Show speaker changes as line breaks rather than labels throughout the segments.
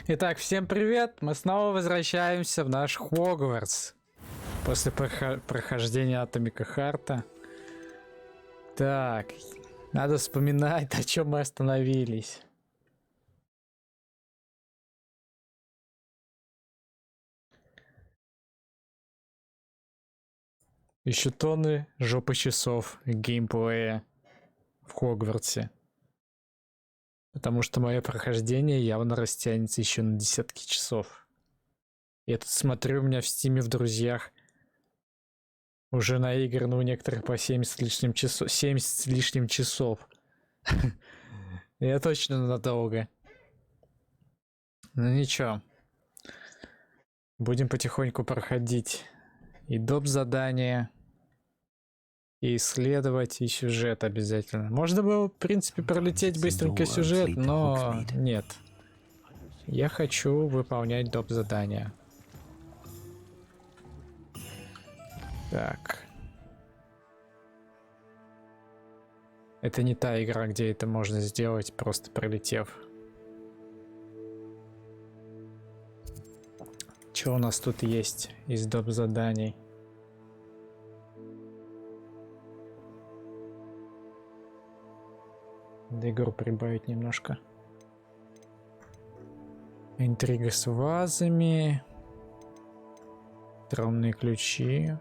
Итак, всем привет! Мы снова возвращаемся в наш Хогвартс. После прохождения Атомика Харта. Так, надо вспоминать, о чем мы остановились. Еще тонны жопы часов геймплея в Хогвартсе. Потому что мое прохождение явно растянется еще на десятки часов. Я тут смотрю, у меня в стиме в друзьях уже наиграно у некоторых по 70 с лишним часов. 70 с лишним часов. Я точно надолго. Ну ничего. Будем потихоньку проходить и доп. Задания, и исследовать, и сюжет обязательно. Можно было, в принципе, пролететь быстренько сюжет, но нет. Я хочу выполнять доп. Задания. Так. Это не та игра, где это можно сделать, просто пролетев. Что у нас тут есть из доп. Заданий? Надо игру прибавить немножко. Интрига с вазами. Тронные ключи.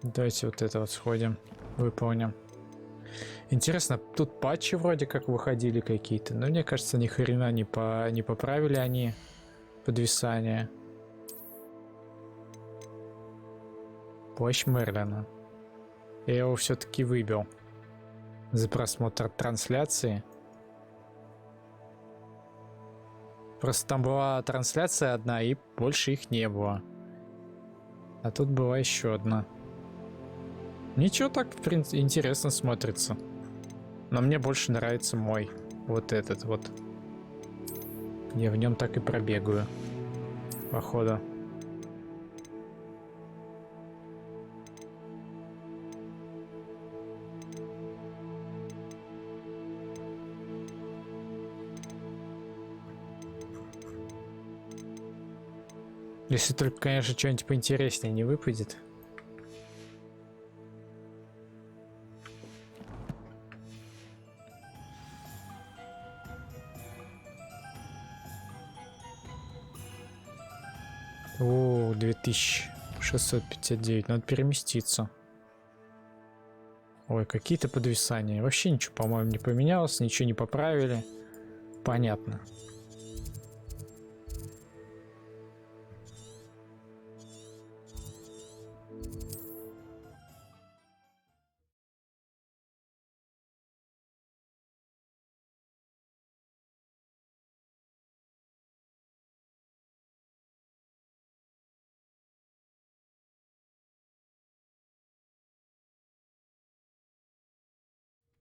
Давайте вот это вот сходим, выполним. Интересно, тут патчи вроде как выходили какие-то, но мне кажется, ни хрена не поправили они подвисание. Плащ Мерлина. Я его все-таки выбил за просмотр трансляции. Просто там была трансляция одна, и больше их не было. А тут была еще одна. Ничего, так, в принципе, интересно смотрится. Но мне больше нравится мой. Вот этот вот. Я в нем так и пробегаю. Походу. Если только, конечно, что-нибудь поинтереснее не выпадет. О, 2659. Надо переместиться. Ой, какие-то подвисания. Вообще ничего, по-моему, не поменялось, ничего не поправили. Понятно.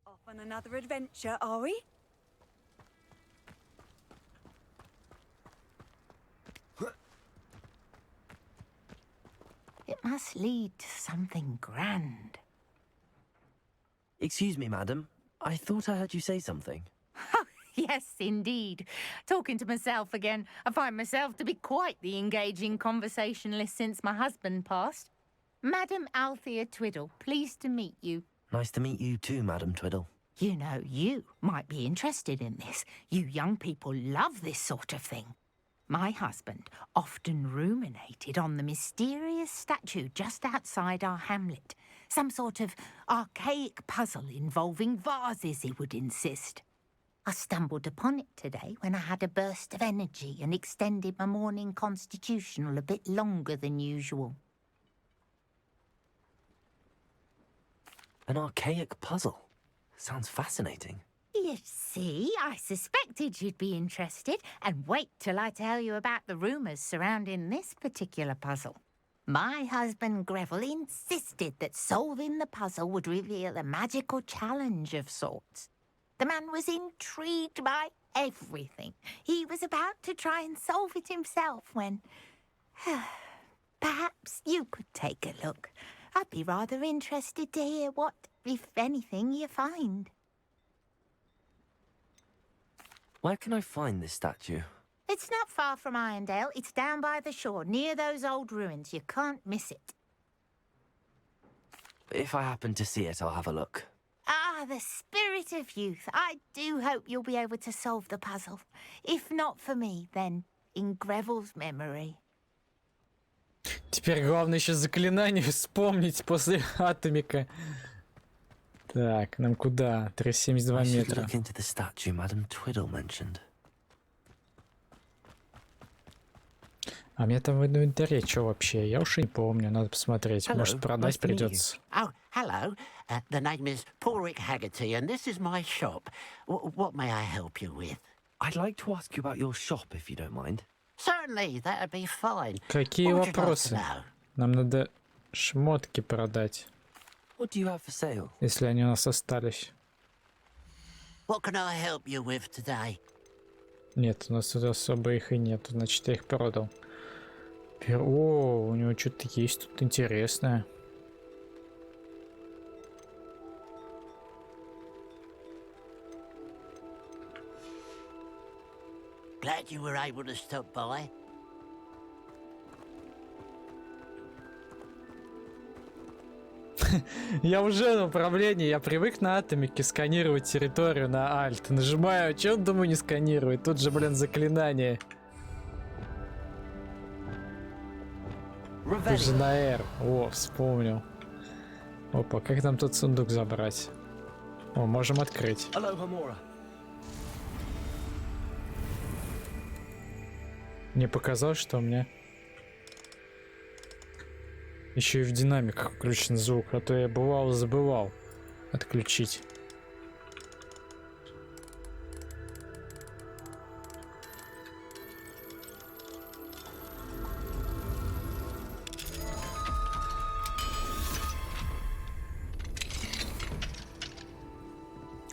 Off on another adventure, are we?
It must lead to something grand.
Excuse me, madam. I thought I heard you say something.
Yes, indeed. Talking to myself again. I find myself to be quite the engaging conversationalist since my husband passed. Madam Althea Twiddle, pleased to meet you.
Nice to meet you too, Madam Twiddle.
You know, you might be interested in this. You young people love this sort of thing. My husband often ruminated on the mysterious statue just outside our hamlet. Some sort of archaic puzzle involving vases, he would insist. I stumbled upon it today when I had a burst of energy and extended my morning constitutional a bit longer than usual.
An archaic puzzle. Sounds fascinating.
You see, I suspected you'd be interested, and wait till I tell you about the rumours surrounding this particular puzzle. My husband Greville insisted that solving the puzzle would reveal a magical challenge of sorts. The man was intrigued by everything. He was about to try and solve it himself when... Perhaps you could take a look. I'd be rather interested to hear what if anything you find.
Where can I find this statue?
It's not far from Irondale. It's down by the shore, near those old ruins. You can't miss it.
If I happen to see it, I'll have a look.
Ah, the spirit of youth. I do hope you'll be able to solve the puzzle. If not for me, then in Greville's memory.
Теперь главное еще заклинание вспомнить после атомика. Так, нам куда? 372
I should
метра.
look into the statue Madame Twiddle mentioned.
А мне там в инвентаре что вообще? Я уж и не помню, надо посмотреть. Может,
Hello,
продать
nice to meet you.
придется.
Oh, hello. The name is Porrick Haggerty, and this is my shop. What may I help you with?
I'd like to ask you about your shop, if you don't mind.
Certainly, that'd be fine.
Какие
What would you like to
вопросы?
know?
Нам надо шмотки продать,
What do you have for sale?
если они у нас остались.
What can I help you with today?
Нет, у нас тут особо их и нет, значит, я их продал. О, у него что-то есть тут интересное.
Glad you were able to stop by.
Я уже на управлении, я привык на атомике сканировать территорию на Alt. Нажимаю, что он, думаю, не сканирует. Тут же, блин, заклинание. Тут же на R. О, вспомнил. Опа, как нам тут сундук забрать? О, можем открыть. Мне показалось, что у меня еще и в динамиках включен звук, а то я бывало забывал отключить.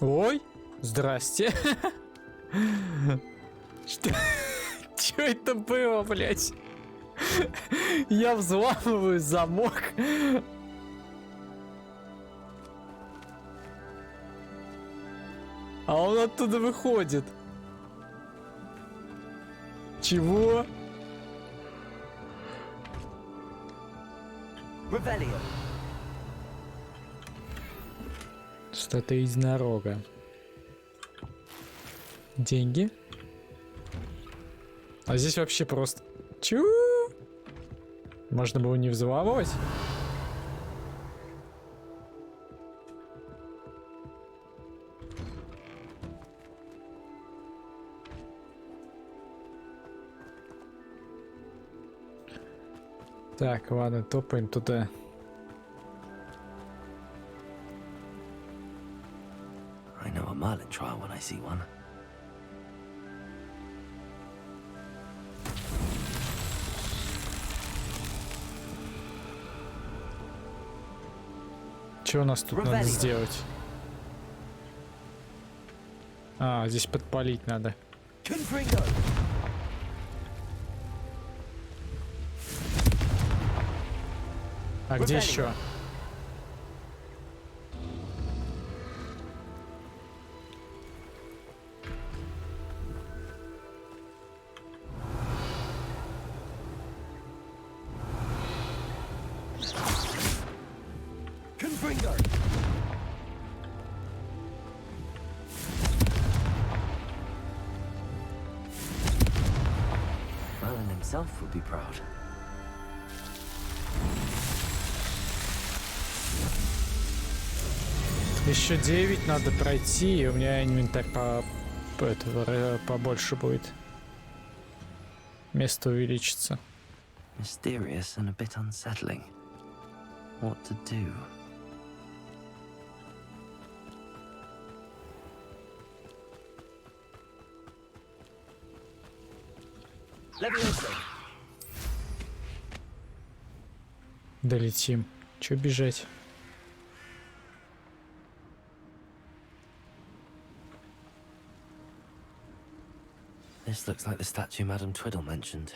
Ой, здрасте. Что это было, блядь? Я взламываю замок. А он оттуда выходит. Чего? Что-то из единорога. Деньги? А здесь вообще просто... Чё? Можно было не взламывать? Так, ладно, топаем туда.
I know a Merlin trial when I see one.
Что у нас тут надо сделать? А, здесь подпалить надо. А где еще?
Merlin himself would be proud.
Еще 9 надо пройти, и у меня инвентарь побольше будет. Место увеличится.
Mysterious and a bit unsettling. What to do?
Долетим. Че бежать?
This looks like the statue Madame Twiddle mentioned.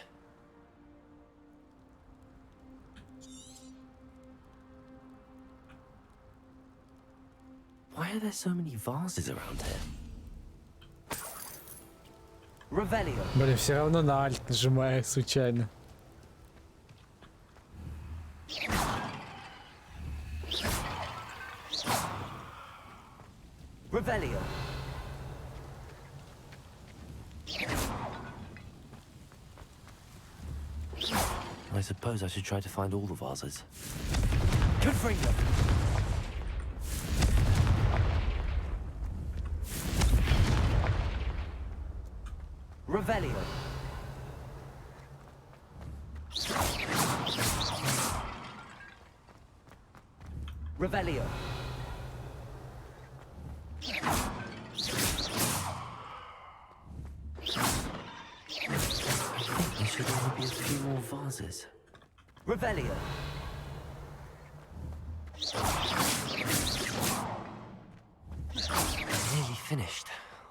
Why are there so many vases around here?
Revelio.
Блин, все равно на Alt нажимаю случайно.
Revelio.
I suppose I should try to find all the vases.
Confringo. Revelio. Revelio.
There should only be a few more vases.
Revelio.
Nearly finished.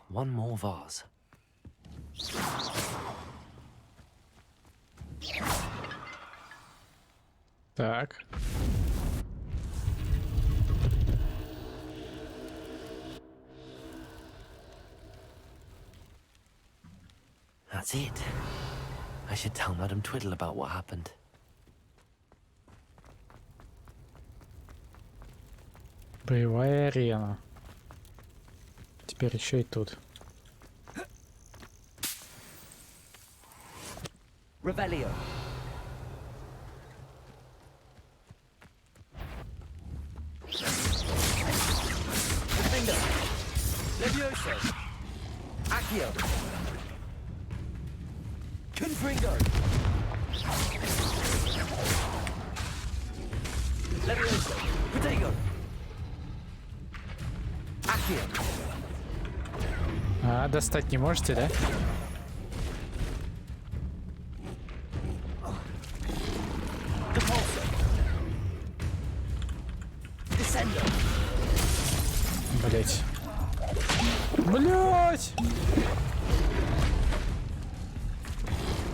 One more vase.
Так.
That's it. I should tell Madame Twiddle about what happened.
Боевая арена. Теперь еще и тут.
Revelio. Confringo. Levioso. Accio. Confringo. Levioso. Protego. Accio.
А, достать не можете, да?
Depulso. Descendo.
Блять. Блять!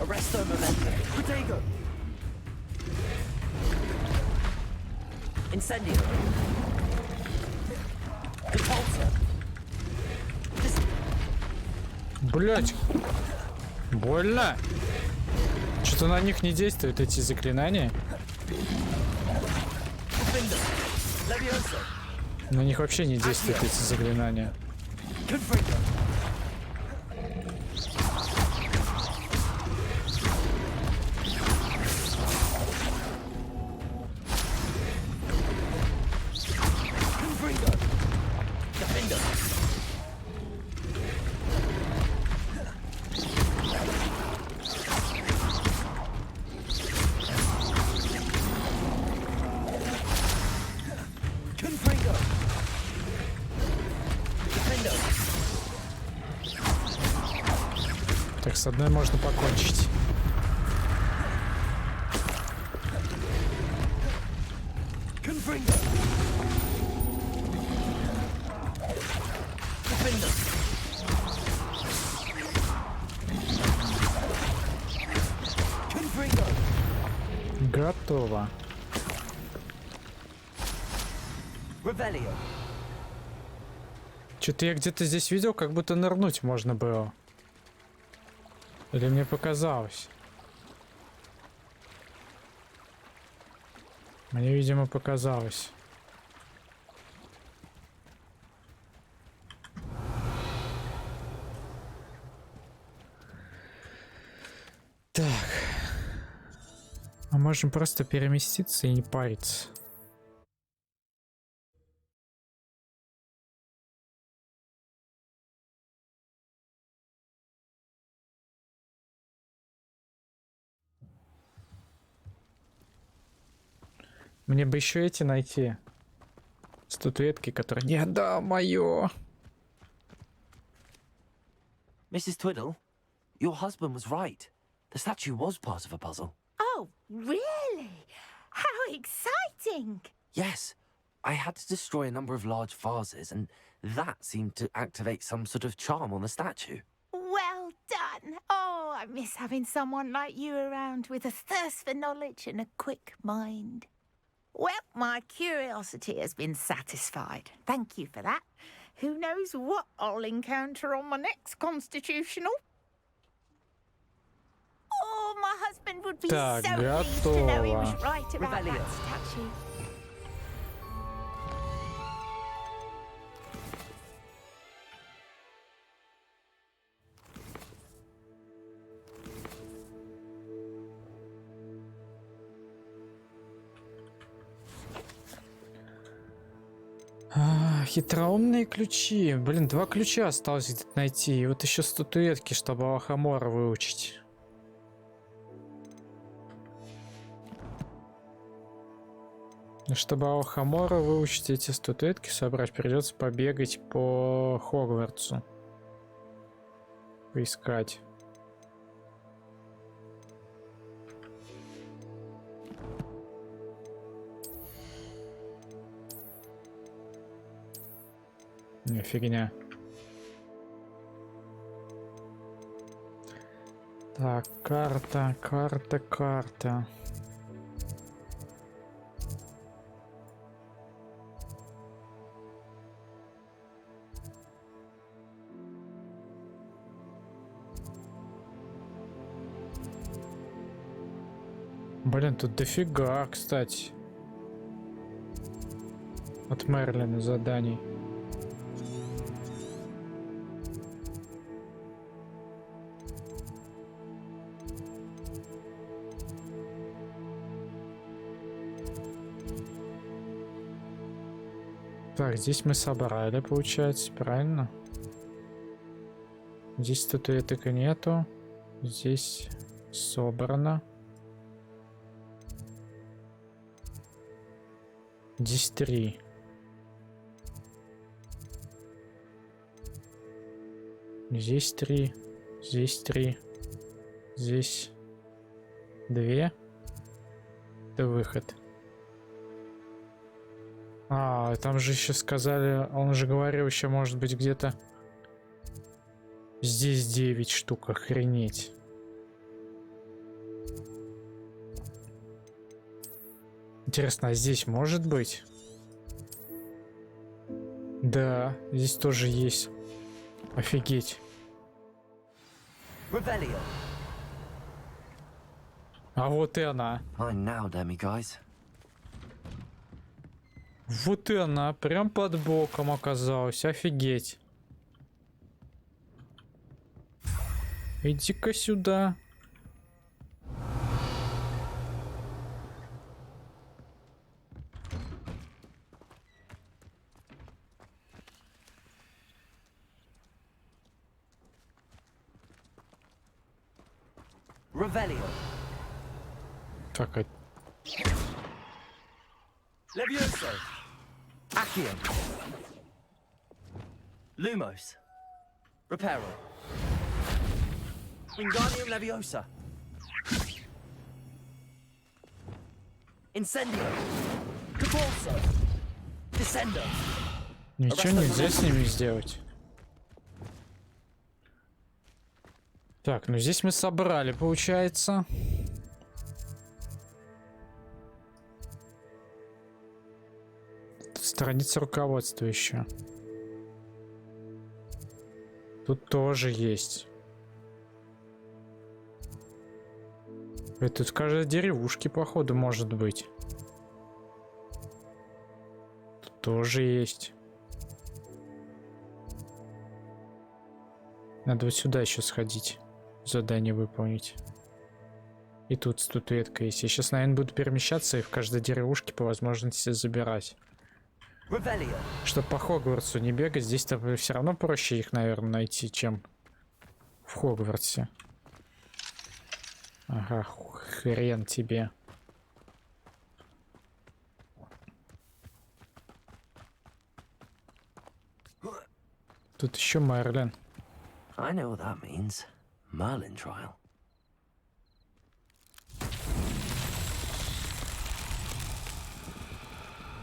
Arresto Momento. Protego. Incendio. Depulso.
Блять! Больно! Что-то на них не действуют эти заклинания.
Defendo. Levioso.
На них вообще не действуют эти заклинания.
Confringo. Confringo. Defendo. Confringo. Defendo.
Так, с одной можно покончить.
Confringo. Defendo. Confringo.
Готово.
Revelio.
Что-то я где-то здесь видел, как будто нырнуть можно было. Или мне показалось? Мне, видимо, показалось. Так. А можем просто переместиться и не париться. Мне бы еще эти найти. Статуэтки, которые... Не, да, моё.
Mrs. Twiddle, your husband was right. The statue was part of a puzzle.
Oh, really? How exciting!
Yes, I had to destroy a number of large vases, and that seemed to activate some sort of charm on the statue.
Well done. Oh, I miss having someone like you around with a thirst for knowledge and a quick mind. Well, my curiosity has been satisfied. Thank you for that. Who knows what I'll encounter on my next constitutional? Oh, my husband would be
Так,
so pleased to know he was
готово.
right about
Revelio.
that statue.
Хитроумные ключи. Блин, 2 ключа осталось где-то найти. И вот еще статуэтки, чтобы Алхамора выучить. И чтобы Алхамора выучить, эти статуэтки собрать, придется побегать по Хогвартсу. Поискать. Не, фигня. Так, карта. Блин, тут дофига, кстати. От Мерлина заданий. Так, здесь мы собрали, получается, правильно? Здесь статуэток нету. Здесь собрано. Здесь 3. Здесь 3. Здесь 3. Здесь 2. Это выход. А, там же еще сказали, он же говорил, еще может быть где-то здесь 9 штук, охренеть. Интересно, а здесь может быть? Да, здесь тоже есть. Офигеть.
Revelio.
А вот и она.
Fine now, demi-guys.
Вот и она, прям под боком оказалась, офигеть. Иди-ка сюда.
Revelio.
Так, а
Levioso. Accio. Lumos. Reparo. Wingardium Leviosa. Incendio. Capulso. Descendo.
ничего нельзя с ними сделать. Так, ну здесь мы собрали, получается. Тут страница руководства еще. Тут тоже есть. Это тут в каждой деревушке, походу, может быть. Тут тоже есть. Надо вот сюда еще сходить. Задание выполнить. И тут статуэтка есть. Я сейчас, наверное, буду перемещаться и в каждой деревушке по возможности забирать.
Revelio.
Чтобы по Хогвартсу не бегать, здесь-то все равно проще их, наверное, найти, чем в Хогвартсе. Ага, хрен тебе. Тут еще Мерлин.
I know what that means. Merlin trial.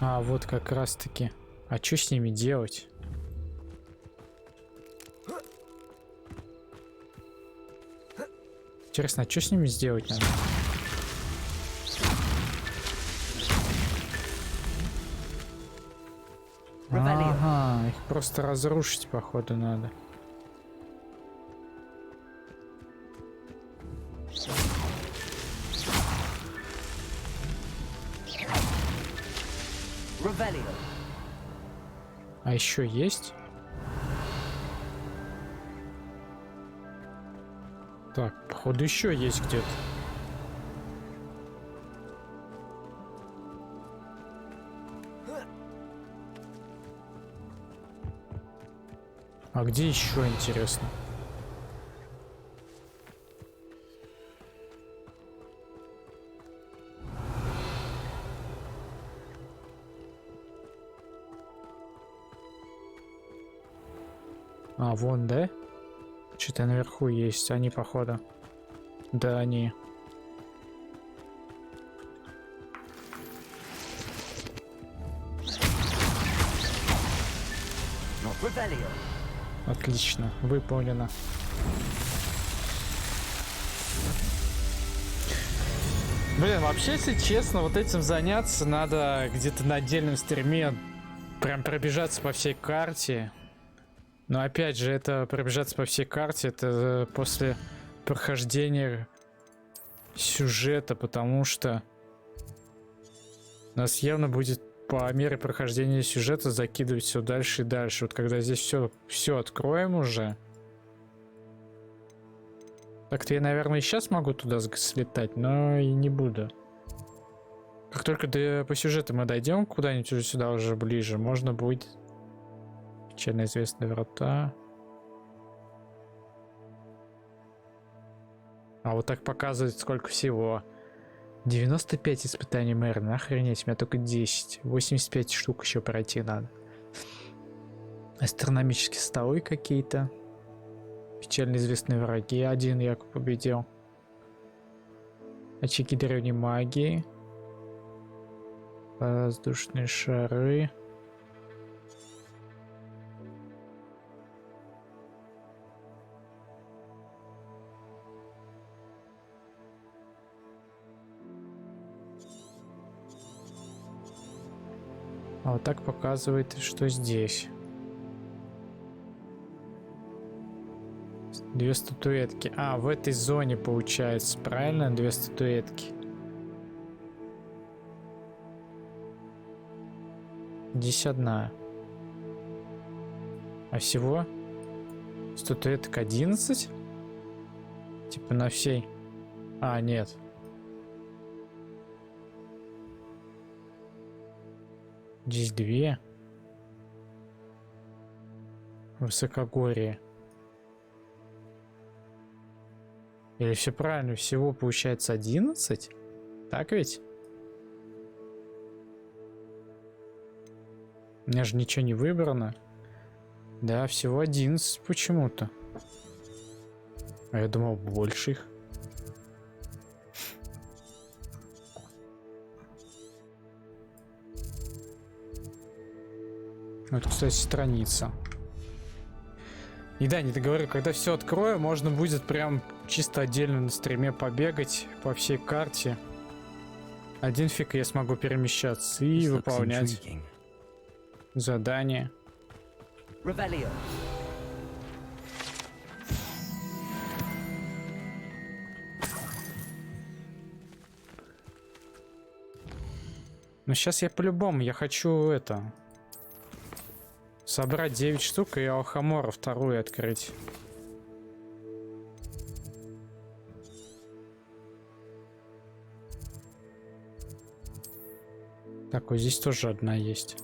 А, вот как раз таки. А что с ними делать? Интересно, а что с ними сделать надо? просто разрушить, походу, надо.
Revelio.
А еще есть? Так, походу, еще есть где-то. А где еще, интересно? А, вон, да? Что-то наверху есть. Они, походу. Да, они.
Revelio.
Отлично, выполнено. Блин, вообще, если честно, вот этим заняться надо где-то на отдельном стриме. Прям пробежаться по всей карте. Но опять же, это пробежаться по всей карте, это после прохождения сюжета, потому что нас явно будет по мере прохождения сюжета закидывать все дальше и дальше. Вот когда здесь все откроем уже. Так-то я, наверное, и сейчас могу туда слетать, но и не буду. Как только по сюжету мы дойдем куда-нибудь уже сюда, уже ближе, можно будет... Печально известные врата. А вот так показывает, сколько всего. 95 испытаний мэра, охренеть, у меня только 10. 85 штук еще пройти надо. Астрономические столы какие-то. Печально известные враги. Один я победил. Очаги древней магии. Воздушные шары. А вот так показывает, что здесь. 2 статуэтки. А, в этой зоне получается, правильно? 2 статуэтки. Здесь одна. А всего статуэток 11? Типа на всей. А, нет. Здесь 2. Высокогорье. Или все правильно? Всего получается 11? Так ведь? У меня же ничего не выбрано. Да, всего 11 почему-то. А я думал, больше их. Вот, кстати, страница. И да, не договорю, когда все открою, можно будет прям чисто отдельно на стриме побегать по всей карте. Один фиг я смогу перемещаться и выполнять задания.
Revelio.
Но сейчас я по-любому, я хочу это... Собрать 9 штук и Алхамора вторую открыть. Так, вот здесь тоже одна есть.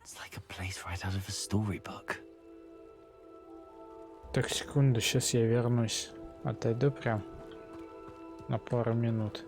It's like a place right out of a storybook.
Так, секунду, сейчас я вернусь. Отойду прям на пару минут.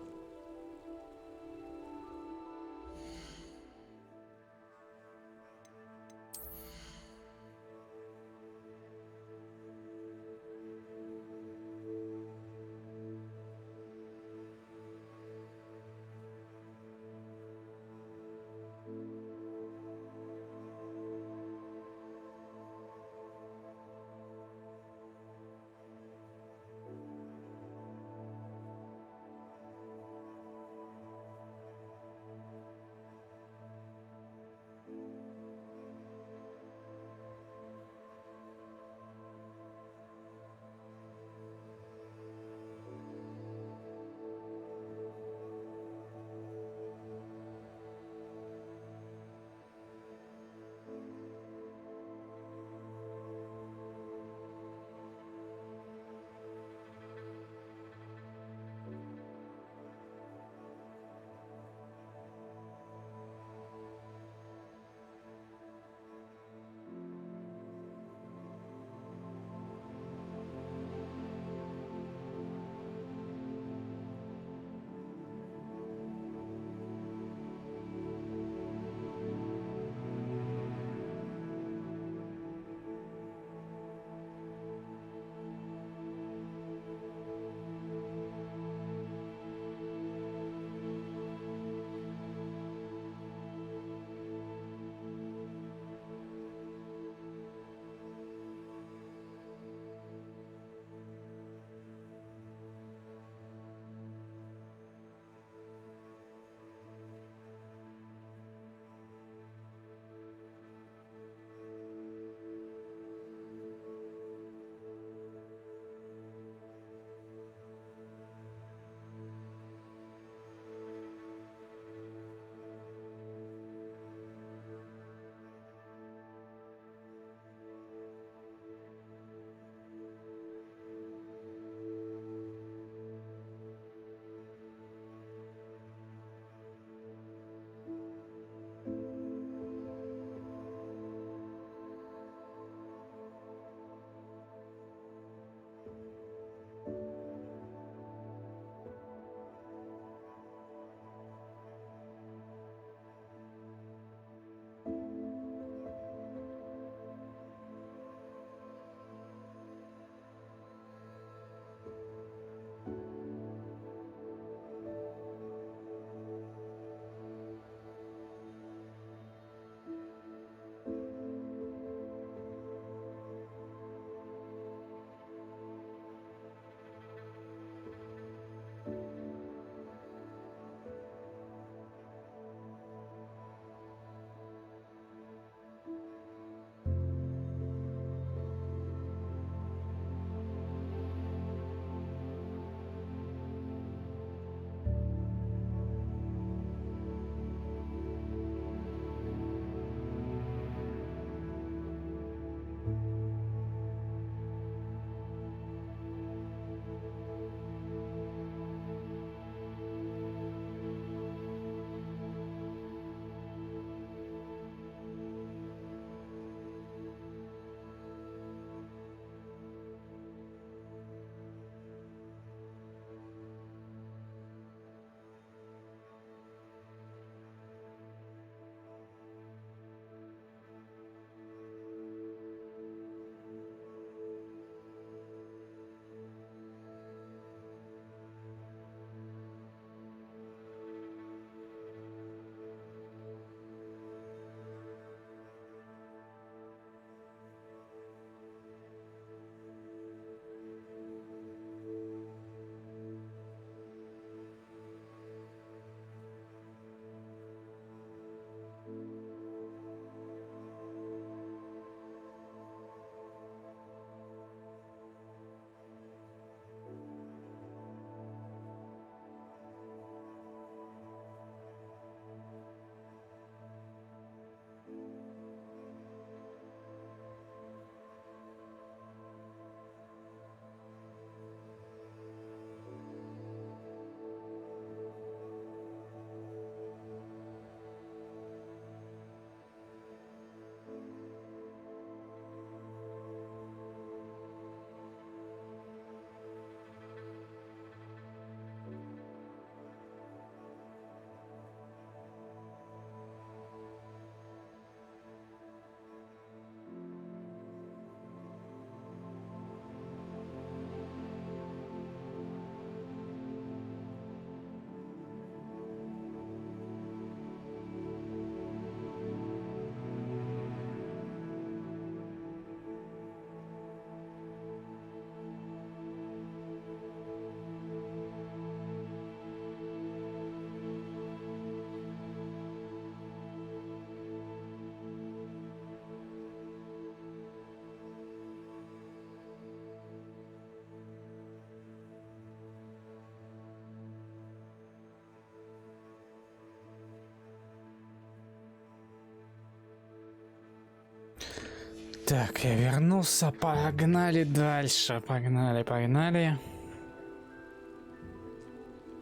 Так, я вернулся. Погнали дальше. Погнали.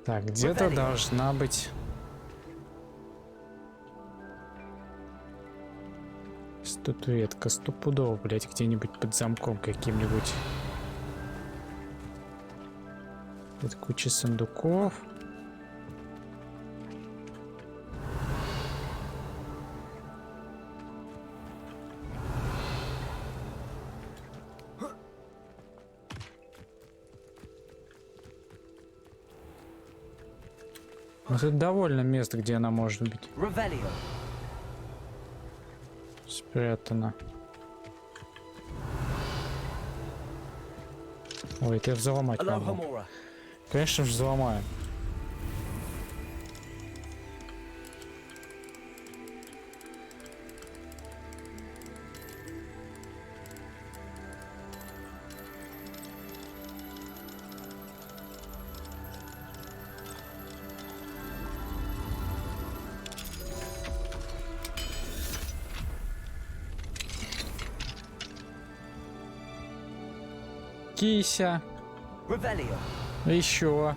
Так, где-то должна быть статуэтка. Стопудово, блять, где-нибудь под замком каким-нибудь. Тут куча сундуков. Ну, тут довольно мест, где она может быть
Revelio.
спрятана. Ой, это я взломать могу.
Alohomora.
Конечно же, взломаю. Кися.
Revelio.
Еще.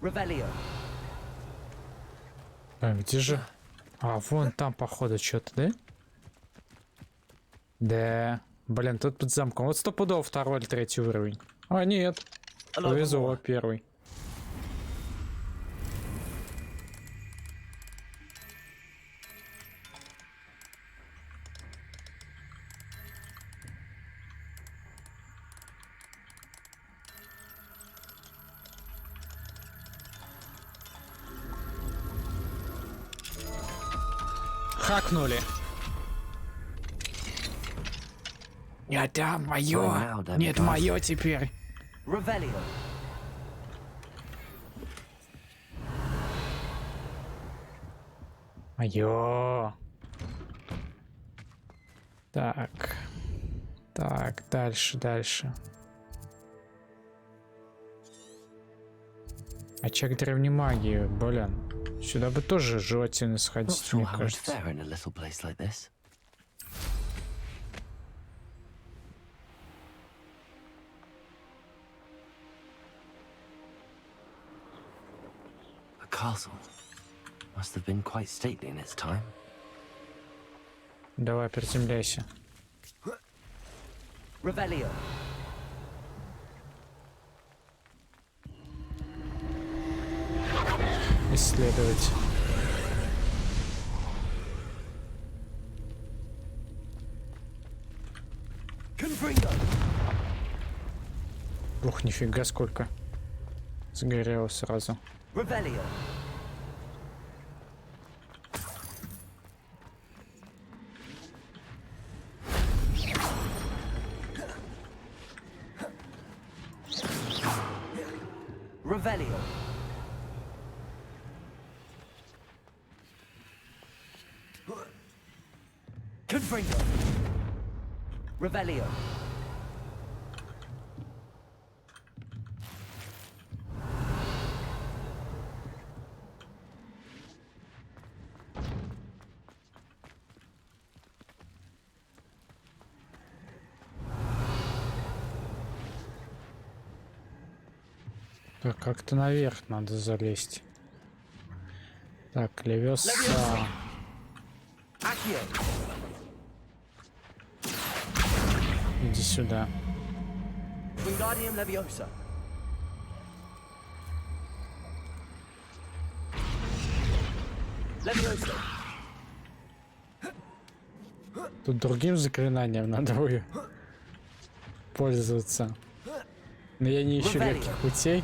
Revelio.
А где же? А, вон там, походу, что-то, да? Да. Блин, тут под замком. Вот стопудово второй или третий уровень. А, нет. Повезло, первый. Хакнули. Это мое. Нет, мое теперь.
Revelio.
Мое. Так. Так, дальше. Очаг древней магии, блин. Сюда бы тоже желательно
Not
сходить,
sure
мне
how I'd
кажется.
fare in a little place like this. A castle must have been quite stately in its time.
Давай, приземляйся.
Revelio.
Исследовать.
Confringo.
Ух, нифига сколько. Сгорело сразу.
Revelio. Revelio. Confringo. Revelio.
Так, как-то наверх надо залезть. Так, левёса.
Accio.
Иди сюда.
Wingardium Leviosa. Leviosa.
Тут другим заклинанием надо будет пользоваться. Но я не ищу легких путей.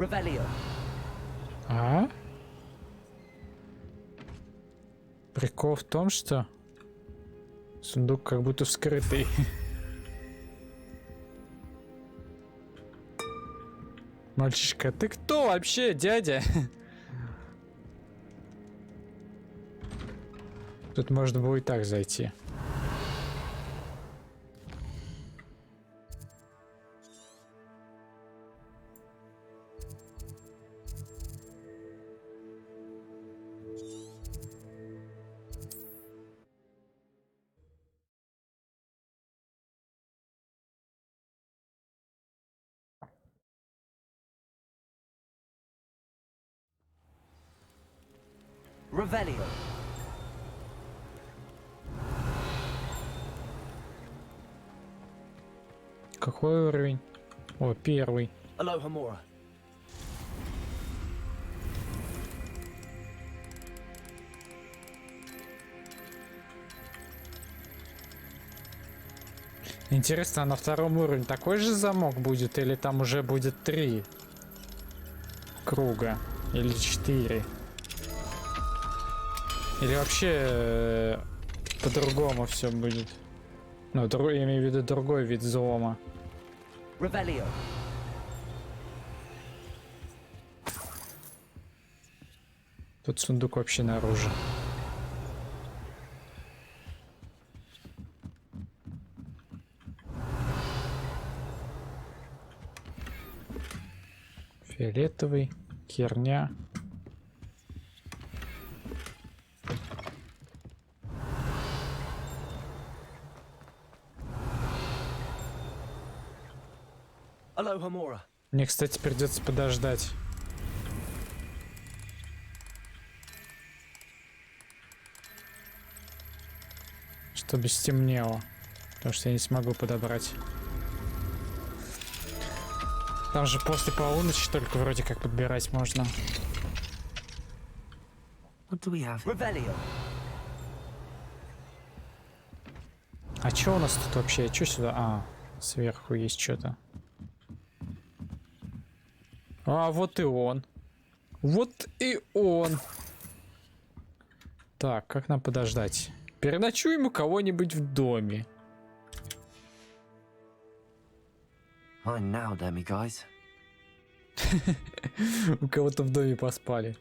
Revelio.
А? Прикол в том, что сундук как будто вскрытый. Мальчишка, ты кто вообще, дядя? Тут можно было и так зайти.
Revelio.
Какой уровень? О, первый.
Alohomora.
Интересно, а на втором уровне такой же замок будет? Или там уже будет 3 круга? Или 4? Или вообще по-другому все будет? Ну, я имею в виду другой вид взлома.
Revelio.
Тут сундук вообще наружу. Фиолетовый, херня.
Alohomora.
Мне, кстати, придется подождать. Чтобы стемнело. Потому что я не смогу подобрать. Там же после полуночи только вроде как подбирать можно.
What do we have?
Revelio.
А чё у нас тут вообще? Чё сюда? А, сверху есть что-то. А, вот и он. Вот и он. Так, как нам подождать? Переночуем у кого-нибудь в доме.
Mine now, Demi guys.
У кого-то в доме поспали.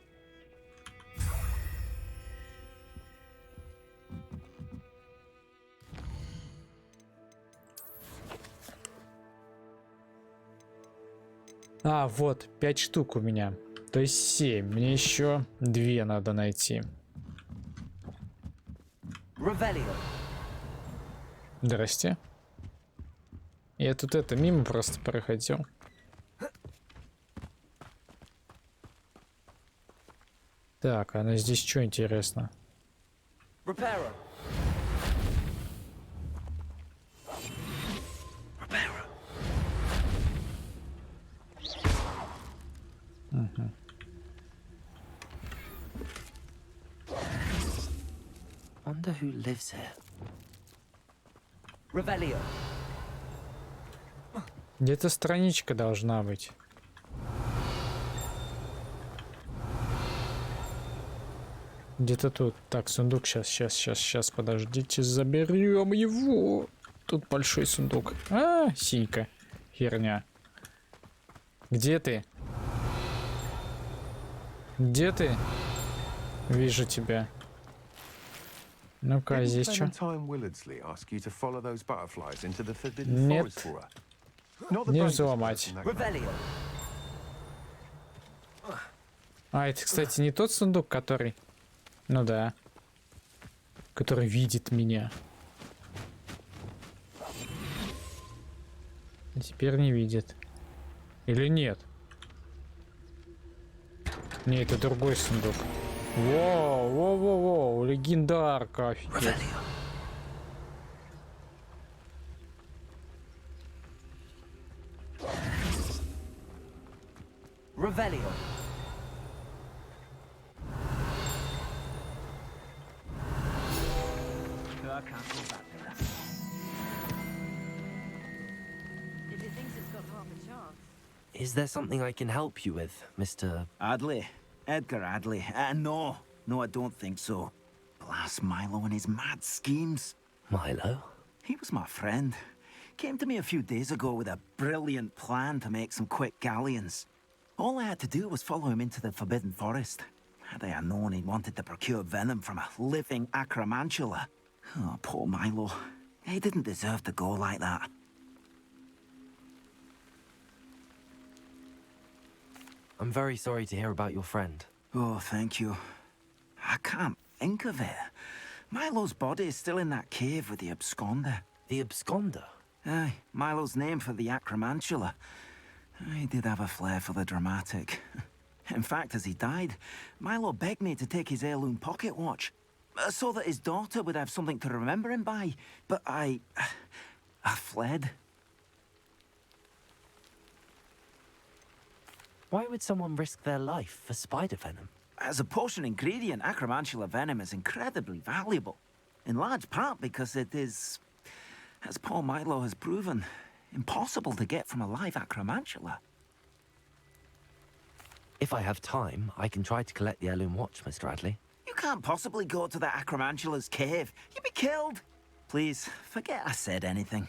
А, вот, 5 штук у меня. То есть 7. Мне еще 2 надо найти.
Revelio.
Здрасте. Я тут это мимо просто проходил. Так, а здесь что интересно?
Reparo.
Wonder who lives here.
Revelio.
Где-то страничка должна быть. Где-то тут. Так, сундук. Сейчас, подождите, заберем его. Тут большой сундук. А, синька. Херня. Где ты? Где ты? Вижу тебя. Ну-ка, а здесь что? Нет. Не взломать.
Revelio.
А, это, кстати, не тот сундук, который... Ну да. Который видит меня. А теперь не видит. Или нет? Не, это другой сундук. Воу, легендарка, офигеть.
Revelio. I can't go back to that.
If it thinks it's got half a chance.
Is there something I can help you with, Mr.
Adley. Edgar Adley. No, I don't think so. Blast Milo and his mad schemes.
Milo?
He was my friend. Came to me a few days ago with a brilliant plan to make some quick galleons. All I had to do was follow him into the Forbidden Forest. Had I known he wanted to procure venom from a living acromantula. Oh, poor Milo. He didn't deserve to go like that.
I'm very sorry to hear about your friend.
Oh, thank you. I can't think of it. Milo's body is still in that cave with the absconder.
The absconder?
Aye, Milo's name for the acromantula. He did have a flair for the dramatic. In fact, as he died, Milo begged me to take his heirloom pocket watch, so that his daughter would have something to remember him by. But I fled.
Why would someone risk their life for spider venom?
As a potion ingredient, acromantula venom is incredibly valuable. In large part because it is, as poor Milo has proven, impossible to get from a live acromantula.
If I have time, I can try to collect the heirloom watch, Mr. Adley.
You can't possibly go to the acromantula's cave. You'd be killed. Please, forget I said anything.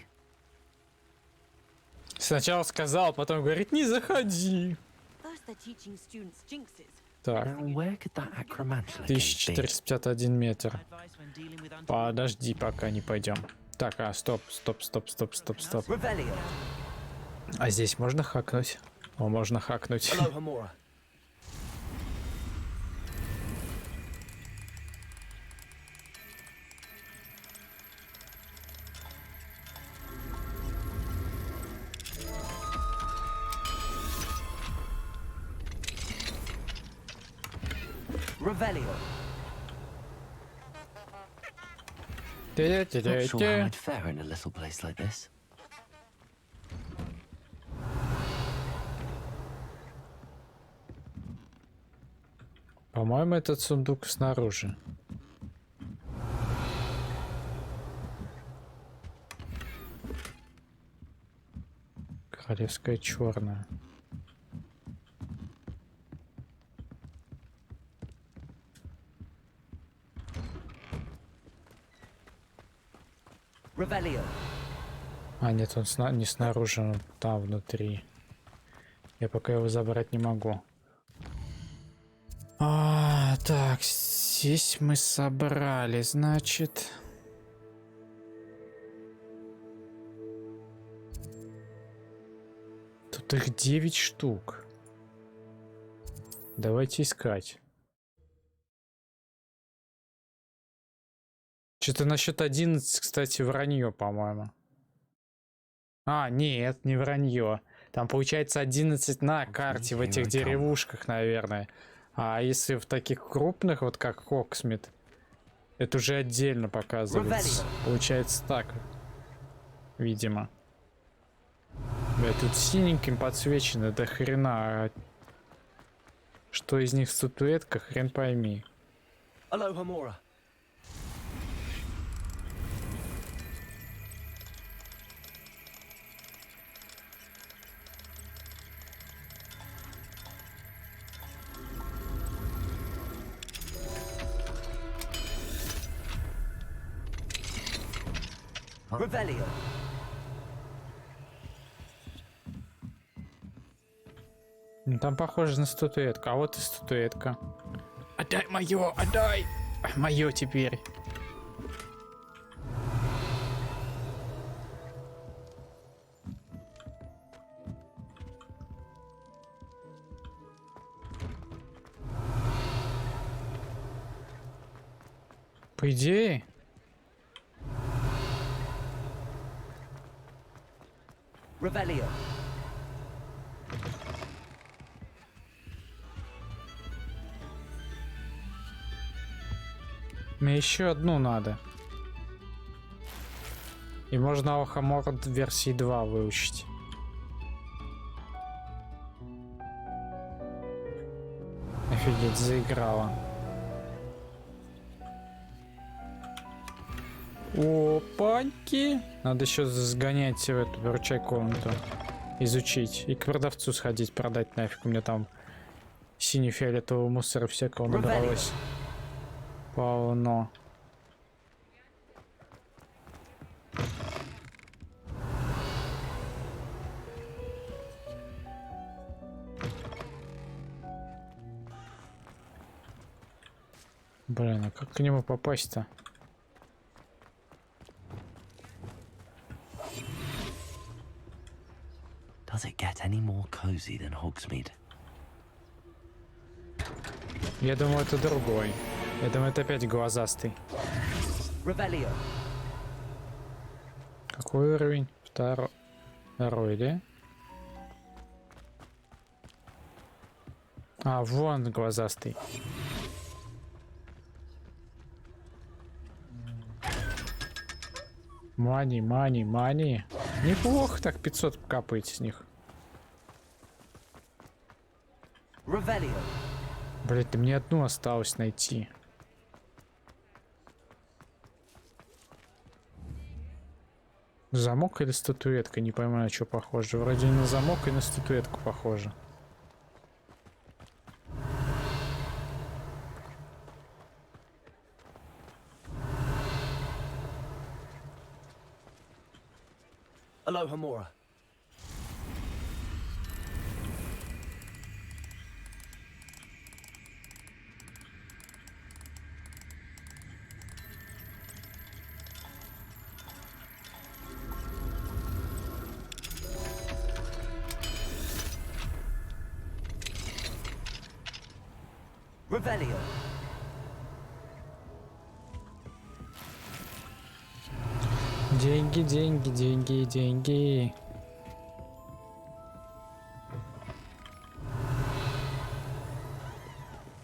Сначала сказал, потом говорит, не заходи.
First they're teaching students jinxes.
Так,
Now, where could that acromantula cave be?
1451 метр. Подожди, пока не пойдем. Так, стоп.
Revelio.
А здесь можно хакнуть? О, можно хакнуть.
Alohomora. Revelio.
Not sure how I'd fare in a little place like this.
По-моему, этот сундук снаружи. Королевская черная.
Revelio.
А, нет, он не снаружи, он там внутри. Я пока его забрать не могу. Так, здесь мы собрали, значит. Тут их 9 штук. Давайте искать. Что-то насчет 11, кстати, вранье, по-моему. Нет, не вранье. Там получается 11 на карте в этих деревушках, наверное. А если в таких крупных, вот как Хоксмит, это уже отдельно показывается. Получается так. Видимо. Бля, тут синеньким подсвечено до хрена. А что из них статуэтка, хрен пойми.
Alohomora. Revelio.
Там похоже на статуэтку. А вот и статуэтка. Отдай мое, отдай! Мое теперь. По идее.
Revelio.
Мне еще одну надо. И можно Алхамор версии 2 выучить. Офигеть, заиграла. Опаньки. Надо еще сгонять в эту выручай комнату. изучить. И к продавцу сходить, продать нафиг. У меня там сине-фиолетового мусора всякого набралось. Полно. Блин, а как к нему попасть-то?
Does it get any more cozy than Hogsmeade?
Я думаю, это другой. Я думаю, это опять глазастый.
Revelio.
Какой уровень? Второй, да? А, вон глазастый. Мани. Неплохо так 500 капает с них.
Revelio.
Блять, мне одну осталось найти. Замок или статуэтка? Не пойму, на что похоже. Вроде на замок и на статуэтку похоже.
Aloha Mora. Revelio. Деньги.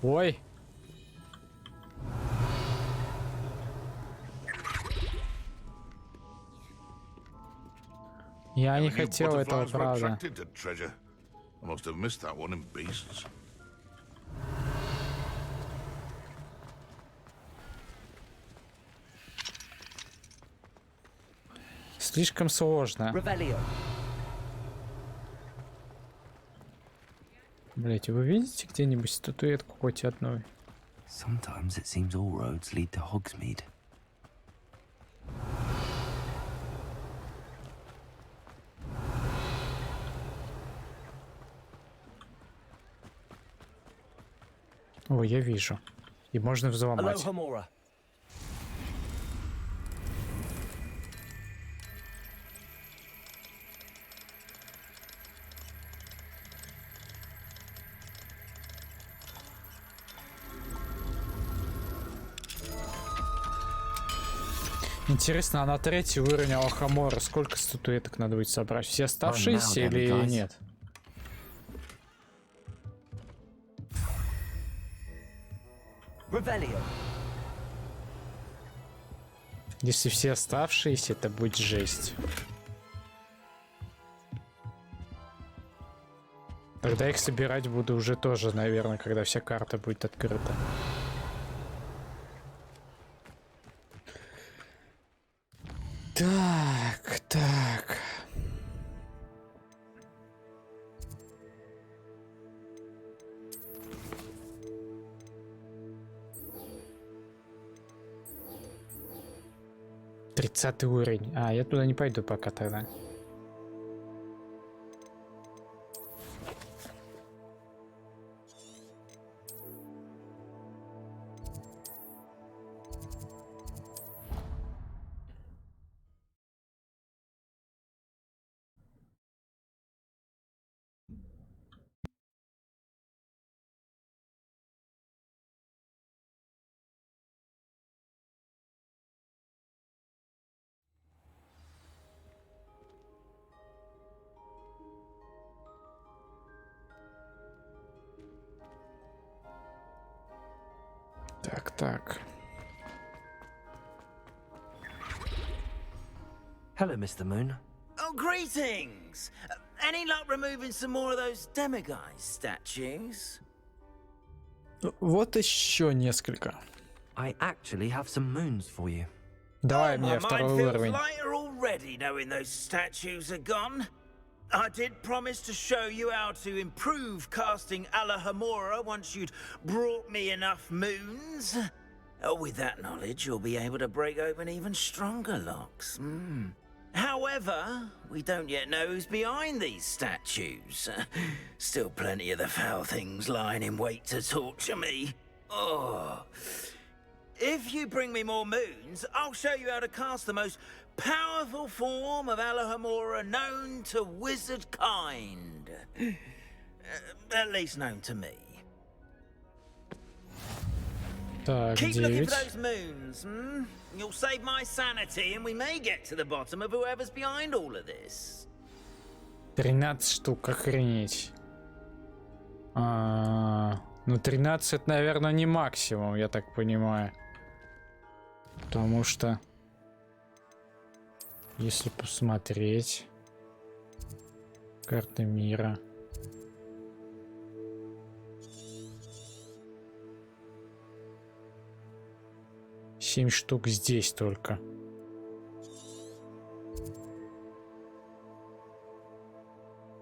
Ой. Я не хотел этого, правда. Слишком сложно.
Revelio.
Блять, вы видите где-нибудь статуэтку хоть одной?
Sometimes it seems all roads lead to Hogsmeade.
О, я вижу. И можно взломать.
Aloha Mora.
Интересно, а на третий уровень Алхамора сколько статуэток надо будет собрать? Все оставшиеся или нет?
Revelio.
Если все оставшиеся, это будет жесть. Тогда их собирать буду уже тоже, наверное, когда вся карта будет открыта. Так. Тридцатый уровень. А, я туда не пойду пока тогда. Так.
Hello, Mr. Moon.
Oh, greetings! Any luck removing some more of those demiguise statues?
Вот еще несколько.
I actually have some moons for you.
Давай
Oh,
мне
my
второй
mind feels
уровень.
lighter already knowing those statues are gone. I did promise to show you how to improve casting Alohomora once you'd brought me enough moons. With that knowledge, you'll be able to break open even stronger locks. However, we don't yet know who's behind these statues. Still plenty of the foul things lying in wait to torture me. Oh. If you bring me more moons, I'll show you how to cast the most powerful form of Alohomora known to wizard kind. At least known to me.
Так,
Keep looking
9.
for those moons, You'll save my sanity, and we may get to the bottom of whoever's behind all of this.
13 штук, охренеть. Ну, 13, наверное, не максимум, я так понимаю. Потому что, если посмотреть, карта мира. Семь штук здесь только.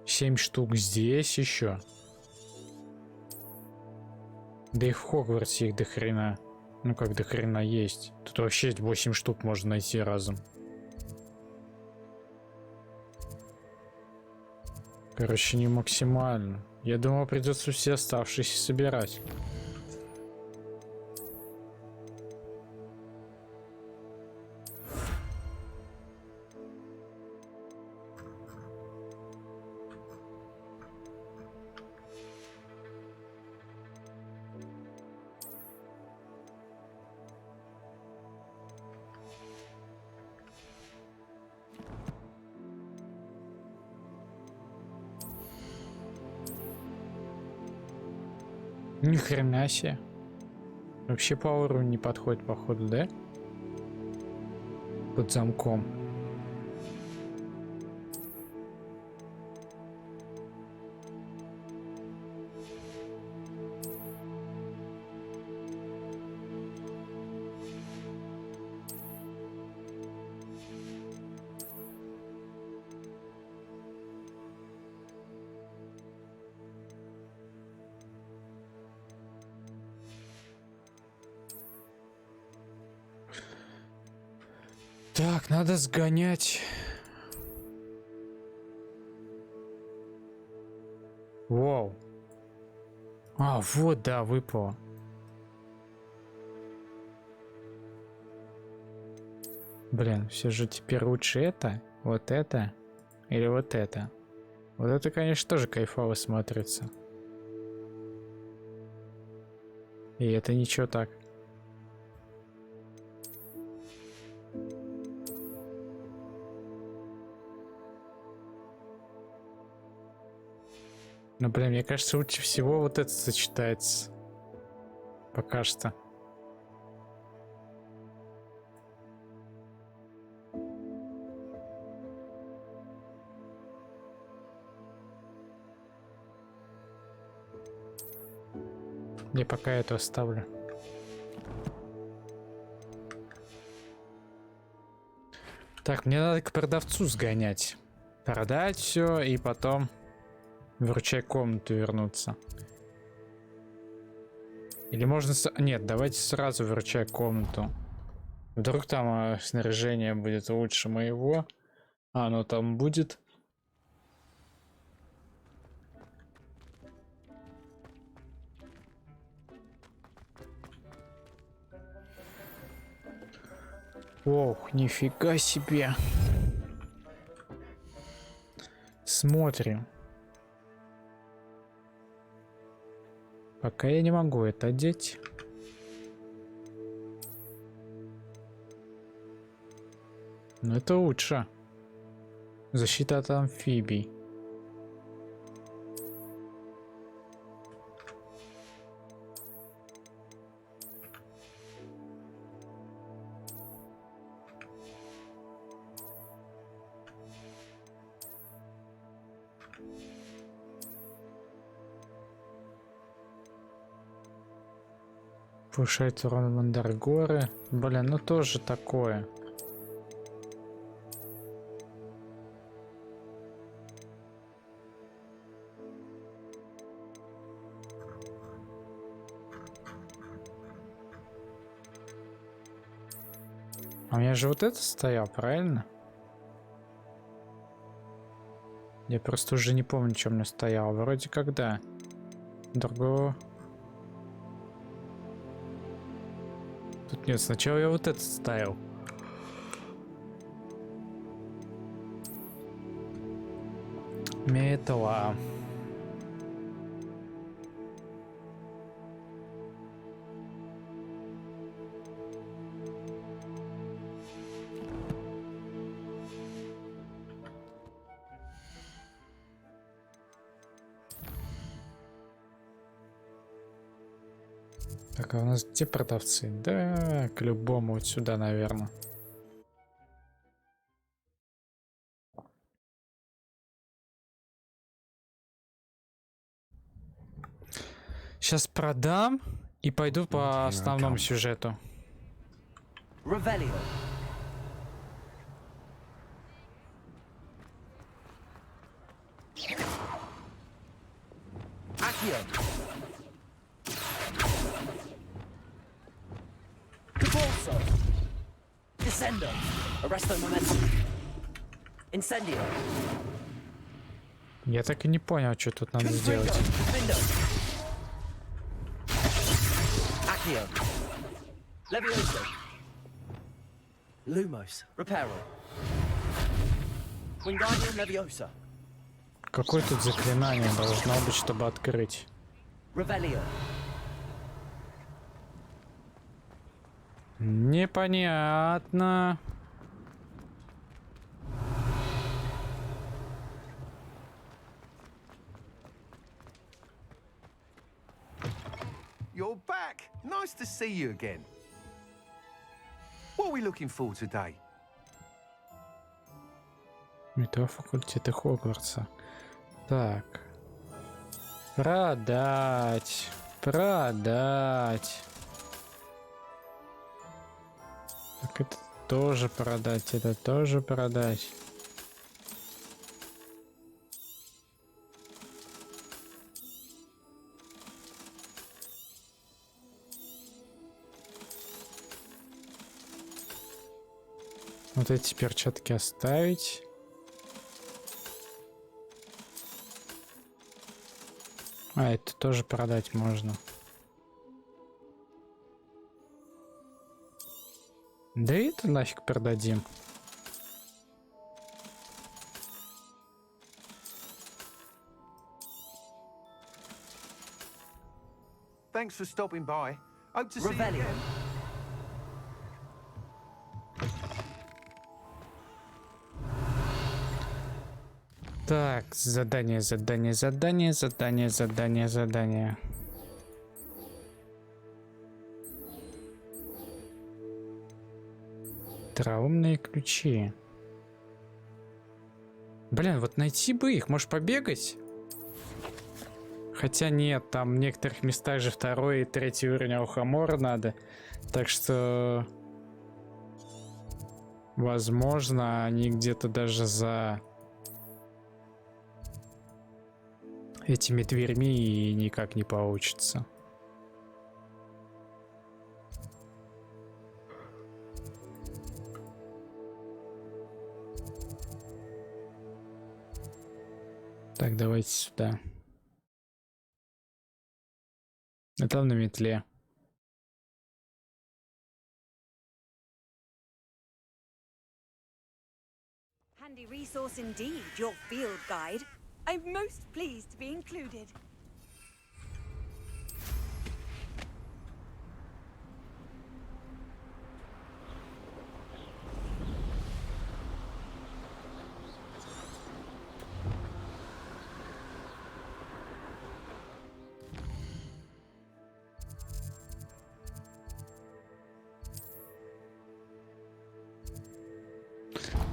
Семь штук здесь еще. Да и в Хогвартсе их до хрена. Ну как до хрена есть. Тут вообще 8 штук можно найти разом. Короче, не максимально. Я думал, придется все оставшиеся собирать. Ни хрена себе. Вообще по уровню не подходит, походу, да? Под замком. Так, надо сгонять. Вау. А, вот, да, выпало. Блин, все же теперь лучше это, или вот это. Вот это, конечно, тоже кайфово смотрится. И это ничего так. Ну, блин, мне кажется, лучше всего вот это сочетается. Пока что. Я пока это оставлю. Так, мне надо к продавцу сгонять. Продать все и потом в ручай комнату вернуться. Или можно... Нет, давайте сразу в ручай комнату. Вдруг там снаряжение будет лучше моего. А, оно там будет. Ох, нифига себе. Смотрим. Пока я не могу это одеть. Но это лучше. Защита от амфибий. Повышает урон мандрагоры. Блин, ну тоже такое. А у меня же вот это стоял, правильно? Я просто уже не помню, что у меня стояло. Вроде как да. Другого. Тут нет, сначала я вот это ставил. Метла. Так, а у нас где продавцы? Да, к любому вот сюда, наверное. Сейчас продам и пойду по основному сюжету.
Revelio. Accio. Capulso. Descendo. Arresto momentum. Incendio.
Я так и не понял, что тут надо сделать.
Findo. Accio. Levioso. Lumos. Reparo. Wingardium Leviosa.
Какое тут заклинание должно быть, чтобы открыть?
Revelio.
Непонятно.
You're back. Nice to see you again. What are we looking for today?
Метро факультета Хогвартса. Так. Продать. Продать. Так, это тоже продать, это тоже продать. Вот эти перчатки оставить. А, это тоже продать можно. Да и это нафиг продадим.
Thanks for stopping by. Hope to see you
Revelio.
again.
Так, задание, задание, задание, задание, задание, задание. Траумные ключи. Блин, вот найти бы их, может побегать? Хотя нет, там в некоторых местах же второй и третий уровень Алхамора надо. Так что... Возможно, они где-то даже за... этими дверьми и никак не получится. Так, давайте сюда. Это на метле.
Handy resource indeed, your field guide. I'm most pleased to be included.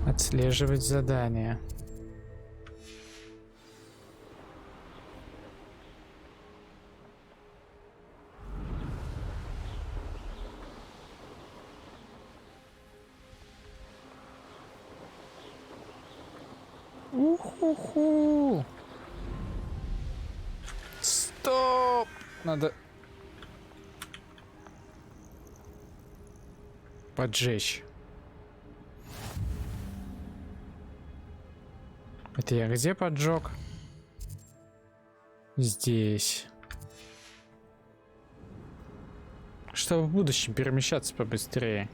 Отслеживать задание. Уху-ху. Стоп! Надо поджечь. Это я где поджег? Здесь. Чтобы в будущем перемещаться побыстрее.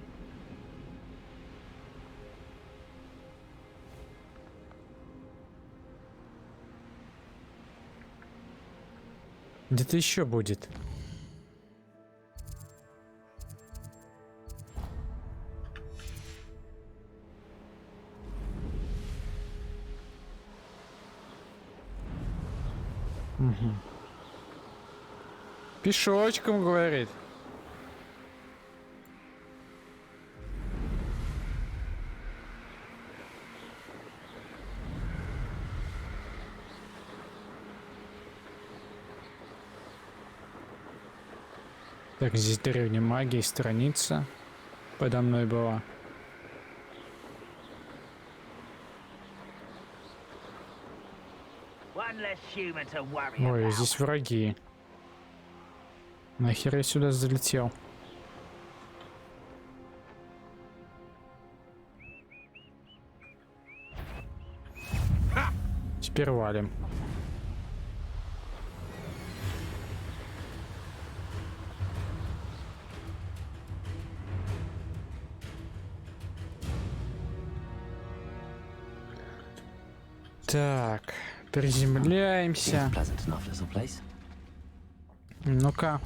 Где-то еще будет. Угу. Пешочком, говорит. Так, здесь древняя магия, страница подо мной была. Ой, здесь враги. Нахер я сюда залетел? Теперь валим. Так, приземляемся. Ну-ка.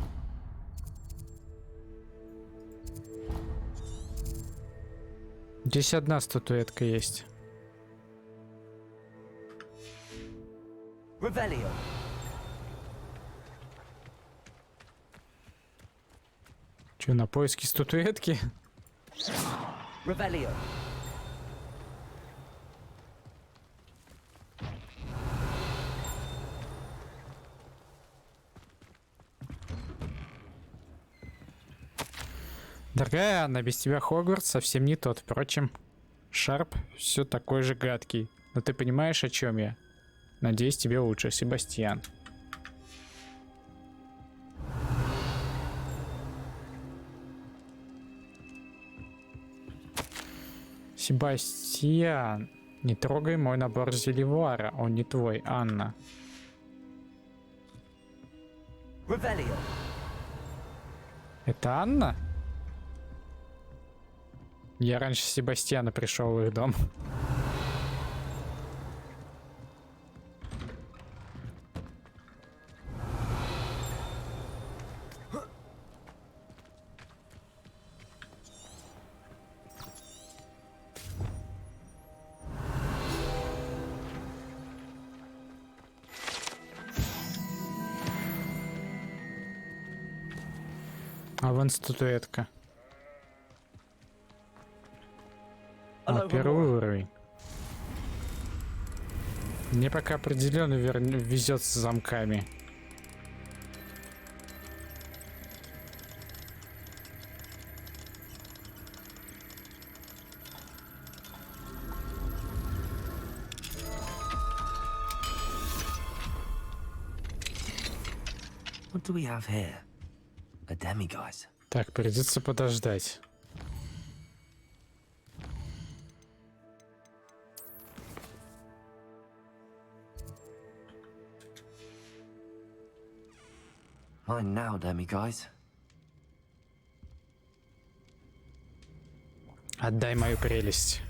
Здесь одна статуэтка есть.
Revelio.
Че, на поиски статуэтки?
Revelio.
Дорогая Анна, без тебя Хогвартс совсем не тот. Впрочем, Шарп все такой же гадкий. Но ты понимаешь, о чем я? Надеюсь, тебе лучше, Себастьян. Себастьян, не трогай мой набор зельевара, он не твой, Анна.
Revelio.
Это Анна? Я раньше Себастьяна пришел в их дом. А вон статуэтка. А, первый уровень. Мне пока определенно везет с замками.
What do we have here? A demiguise.
Так, придется подождать.
Mine now, demiguise.
Отдай мою прелесть.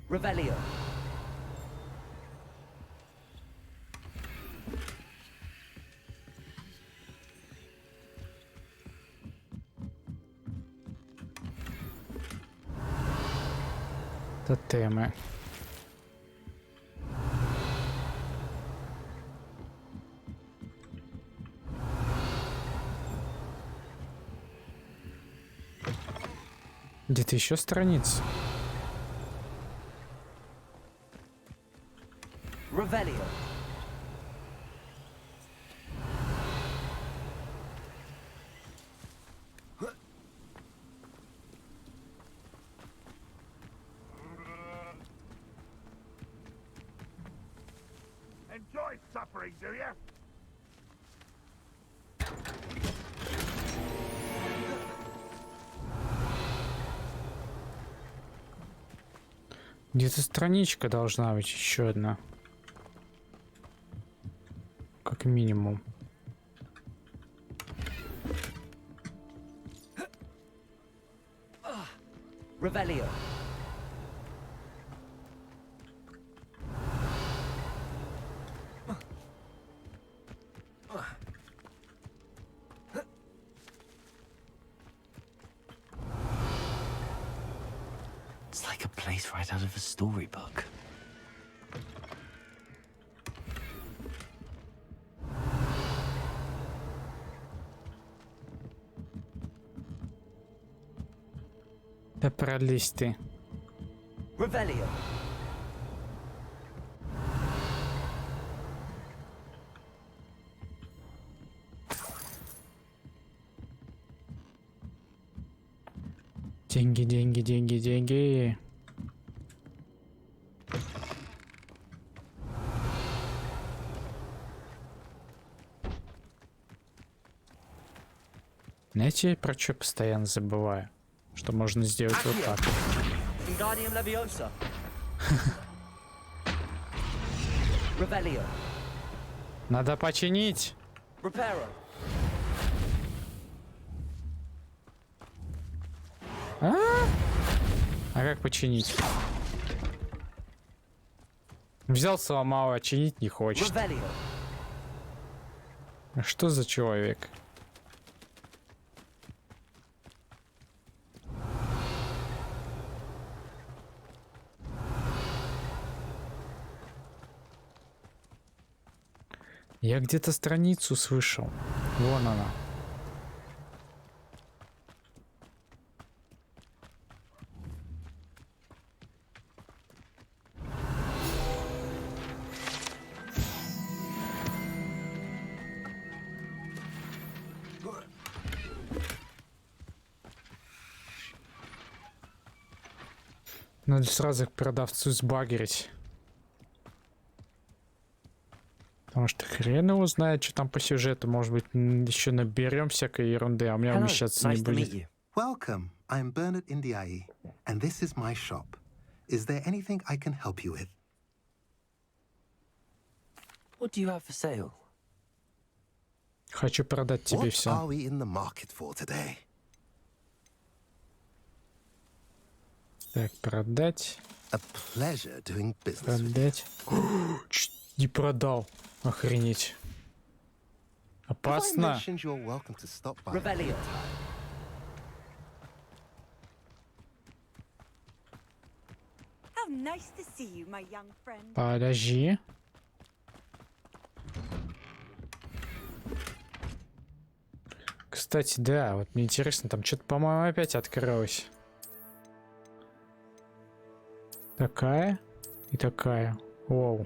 Revelio.
Тотемы. Где-то еще страниц.
Revelio.
Enjoy suffering, do you?
Где-то страничка должна быть еще одна. Как минимум.
Revelio.
It's like a place right out of a storybook.
Да пролезь ты.
Revelio.
Деньги, деньги, деньги, деньги. Знаете, я про что постоянно забываю? Что можно сделать вот так.
Wingardium Leviosa. Revelio.
Надо починить.
Reparo.
А как починить? Взял, сломал, а чинить не хочет.
Revelio.
Что за человек? Я где-то страницу слышал. Вон она. Надо сразу к продавцу сбагрить. Потому что хрен его знает, что там по сюжету. Может быть, еще наберем всякой ерунды, а у меня умещаться не будет.
Welcome. I'm Bernard Indiai, and this is my shop. Is there anything I can help you with?
What do you have for sale?
Хочу продать тебе
What
все.
are we in the market for today?
Так, продать.
A pleasure doing business with you.
Продать. Чуть не продал. Охренеть.
Have I
Опасно.
mentioned you're welcome to stop by?
Revelio.
How nice to see you, my young friend.
Подожди. Кстати, да, вот мне интересно, там что-то, по-моему, опять открылось. Такая и такая. Воу.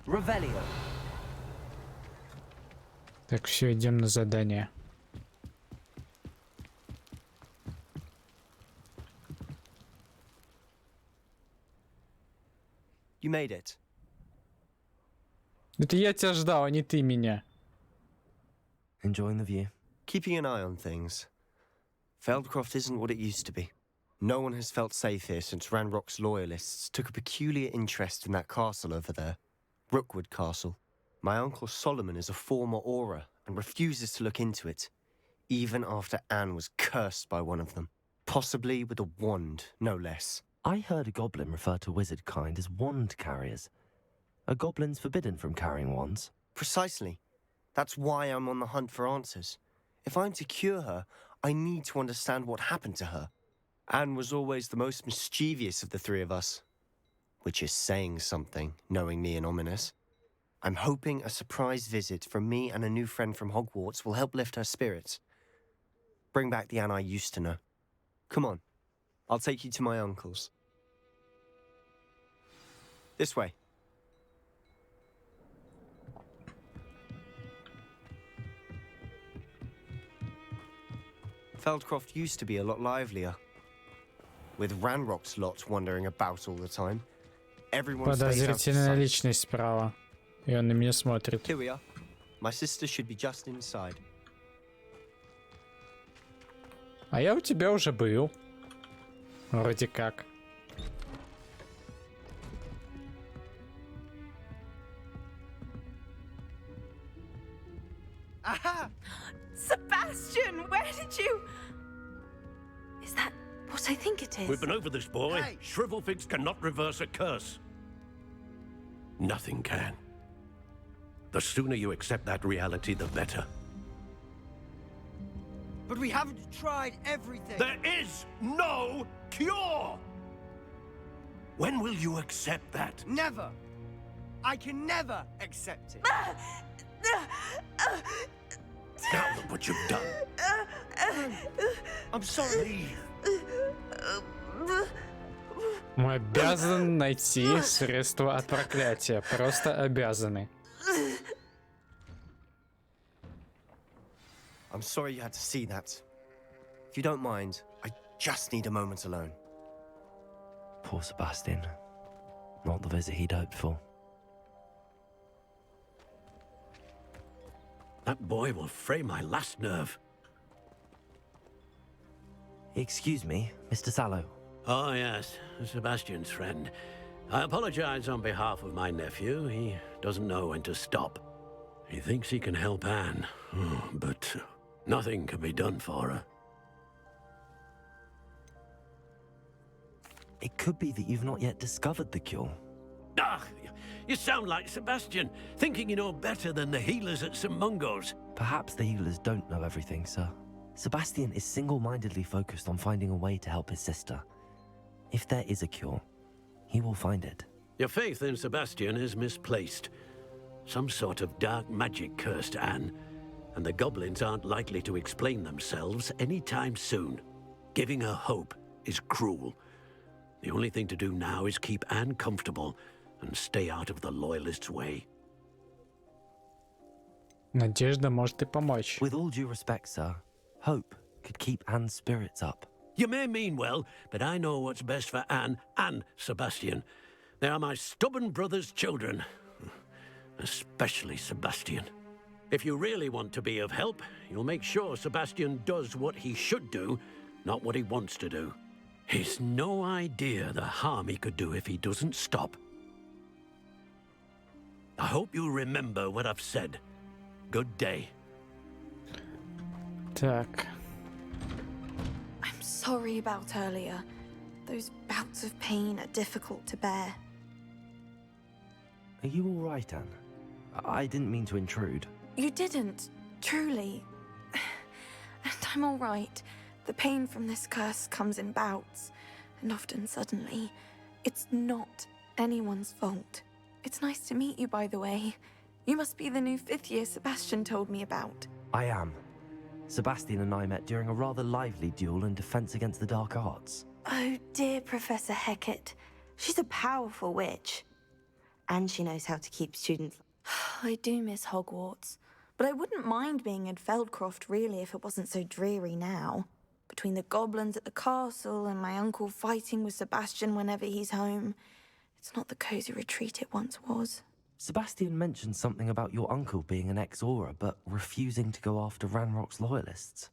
Revelio.
Так, все, идем на задание.
You made it.
Это я тебя ждал, а не ты меня.
Enjoying the view?
Keeping an eye on things. Feldcroft isn't what it used to be. No one has felt safe here since Ranrock's loyalists took a peculiar interest in that castle over there. Rookwood Castle. My uncle Solomon is a former Auror and refuses to look into it, even after Anne was cursed by one of them. Possibly with a wand, no less.
I heard a goblin refer to wizard kind as wand carriers. Are goblins forbidden from carrying wands?
Precisely. That's why I'm on the hunt for answers. If I'm to cure her, I need to understand what happened to her. Anne was always the most mischievous of the three of us. Which is saying something, knowing me and Ominous. I'm hoping a surprise visit from me and a new friend from Hogwarts will help lift her spirits. Bring back the Anne I used to know. Come on, I'll take you to my uncle's. This way. Feldcroft used to be a lot livelier. With Ranrock's lot wandering about all the time. Everyone stays out of
Подозрительная
sight.
личность справа. И он на меня смотрит.
Here we are. My sister should be just inside.
А я у тебя уже был. Вроде как.
Aha! Sebastian, where did you... Is that what I think it is?
We've been over this, boy.
Hey!
Shrivelfigs cannot reverse a curse. Nothing can. The sooner you accept that reality, the better.
But we haven't tried everything.
There is no cure! When will you accept that?
Never. I can never accept it.
Now look what you've done.
I'm sorry.
Мы обязаны найти средства от проклятия. Просто обязаны.
I'm sorry you had to see that. If you don't mind, I just need a moment alone.
Poor Sebastian. Not the visit he'd hoped for.
That boy will fray my last nerve.
Excuse me, Mr. Sallow.
Oh, yes, Sebastian's friend. I apologize on behalf of my nephew. He doesn't know when to stop. He thinks he can help Anne, but nothing can be done for her.
It could be that you've not yet discovered the cure.
Ah, you sound like Sebastian, thinking you know better than the healers at St. Mungo's.
Perhaps the healers don't know everything, sir. Sebastian is single-mindedly focused on finding a way to help his sister. If there is a cure, he will find it.
Your faith in Sebastian is misplaced. Some sort of dark magic cursed Anne, and the goblins aren't likely to explain themselves anytime soon. Giving her hope is cruel. The only thing to do now is keep Anne comfortable and stay out of the loyalists' way.
Надежда может и помочь.
With all due respect, sir, hope could keep Anne's spirits up.
You may mean well, but I know what's best for Anne and Sebastian. They are my stubborn brother's children. Especially Sebastian. If you really want to be of help, you'll make sure Sebastian does what he should do, not what he wants to do. He's no idea the harm he could do if he doesn't stop. I hope you remember what I've said. Good day.
Так.
I'm sorry about earlier. Those bouts of pain are difficult to bear.
Are you all right, Anne? I didn't mean to intrude.
You didn't, truly. And I'm all right. The pain from this curse comes in bouts, and often suddenly. It's not anyone's fault. It's nice to meet you, by the way. You must be the new 5th year Sebastian told me about.
I am. Sebastian and I met during a rather lively duel in defense against the dark arts.
Oh, dear Professor Hecat. She's a powerful witch. And she knows how to keep students... I do miss Hogwarts. But I wouldn't mind being in Feldcroft, really, if it wasn't so dreary now. Between the goblins at the castle and my uncle fighting with Sebastian whenever he's home. It's not the cozy retreat it once was.
Sebastian mentioned something about your uncle being an ex-Aura, but refusing to go after Ranrock's loyalists.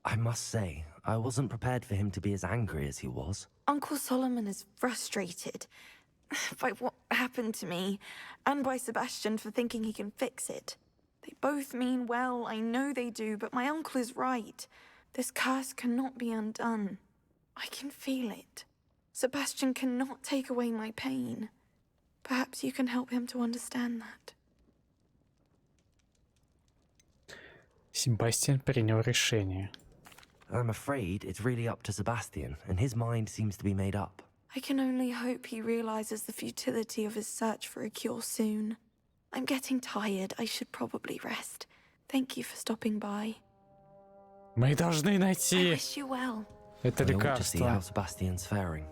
I must say, I wasn't prepared for him to be as angry as he was.
Uncle Solomon is frustrated by what happened to me, and by Sebastian for thinking he can fix it. They both mean well, I know they do, but my uncle is right. This curse cannot be undone. I can feel it. Sebastian cannot take away my pain. Perhaps you can help him to understand that.
Себастьян принял решение.
I'm afraid it's really up to Sebastian, and his mind seems to be made up.
I can only hope he realizes the futility of his search for a cure soon. I'm getting tired. I should probably rest. Thank you for stopping by.
Мы должны
I
найти
wish you well.
это
I ought to see how
лекарство.
Sebastian's faring.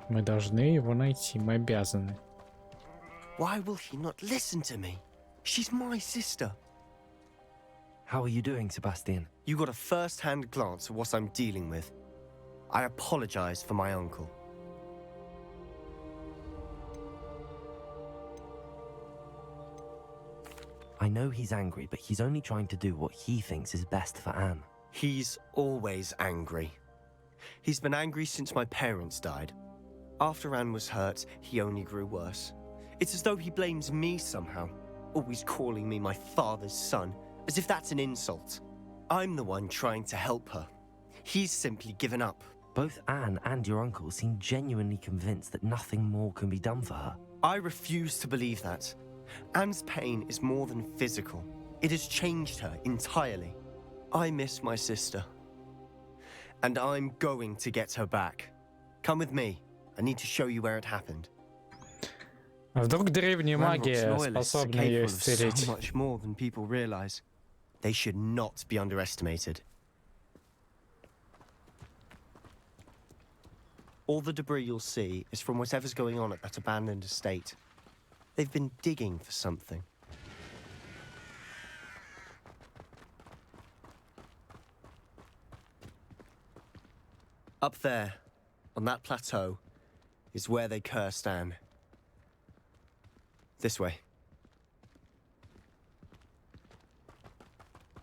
Мы должны его найти, мы обязаны.
Why will she not listen to me? She's my sister.
How are you doing, Sebastian?
You got a first-hand glance at what I'm dealing with. I apologize for my uncle.
I know he's angry, but he's only trying to do what he thinks is best for Anne.
He's always angry. He's been angry since my parents died. After Anne was hurt, he only grew worse. It's as though he blames me somehow, always calling me my father's son, as if that's an insult. I'm the one trying to help her. He's simply given up.
Both Anne and your uncle seem genuinely convinced that nothing more can be done for her.
I refuse to believe that. Anne's pain is more than physical. It has changed her entirely. I miss my sister. And I'm going to get her back. Come with me. I need to show you where it happened.
А вдруг древняя магия способна ее исцелить?
So much more than people realize. They should not be underestimated. All the debris you'll see is from whatever's going on at that abandoned estate. They've been digging for something. Up there, on that plateau, is where they cursed Anne. This way.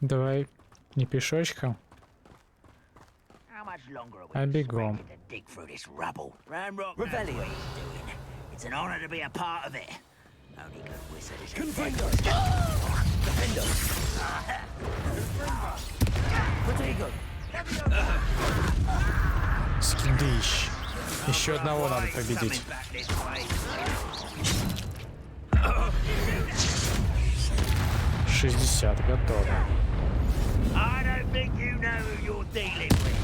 Давай не пешочком, а бегом.
Dig through this rubble. Revelio. It's an honor to be a part of it. Only good wizard is Confringo. Defendo. Protego.
Скидыщ. Еще одного надо победить. 60, готово.
I don't think you know who you're dealing with.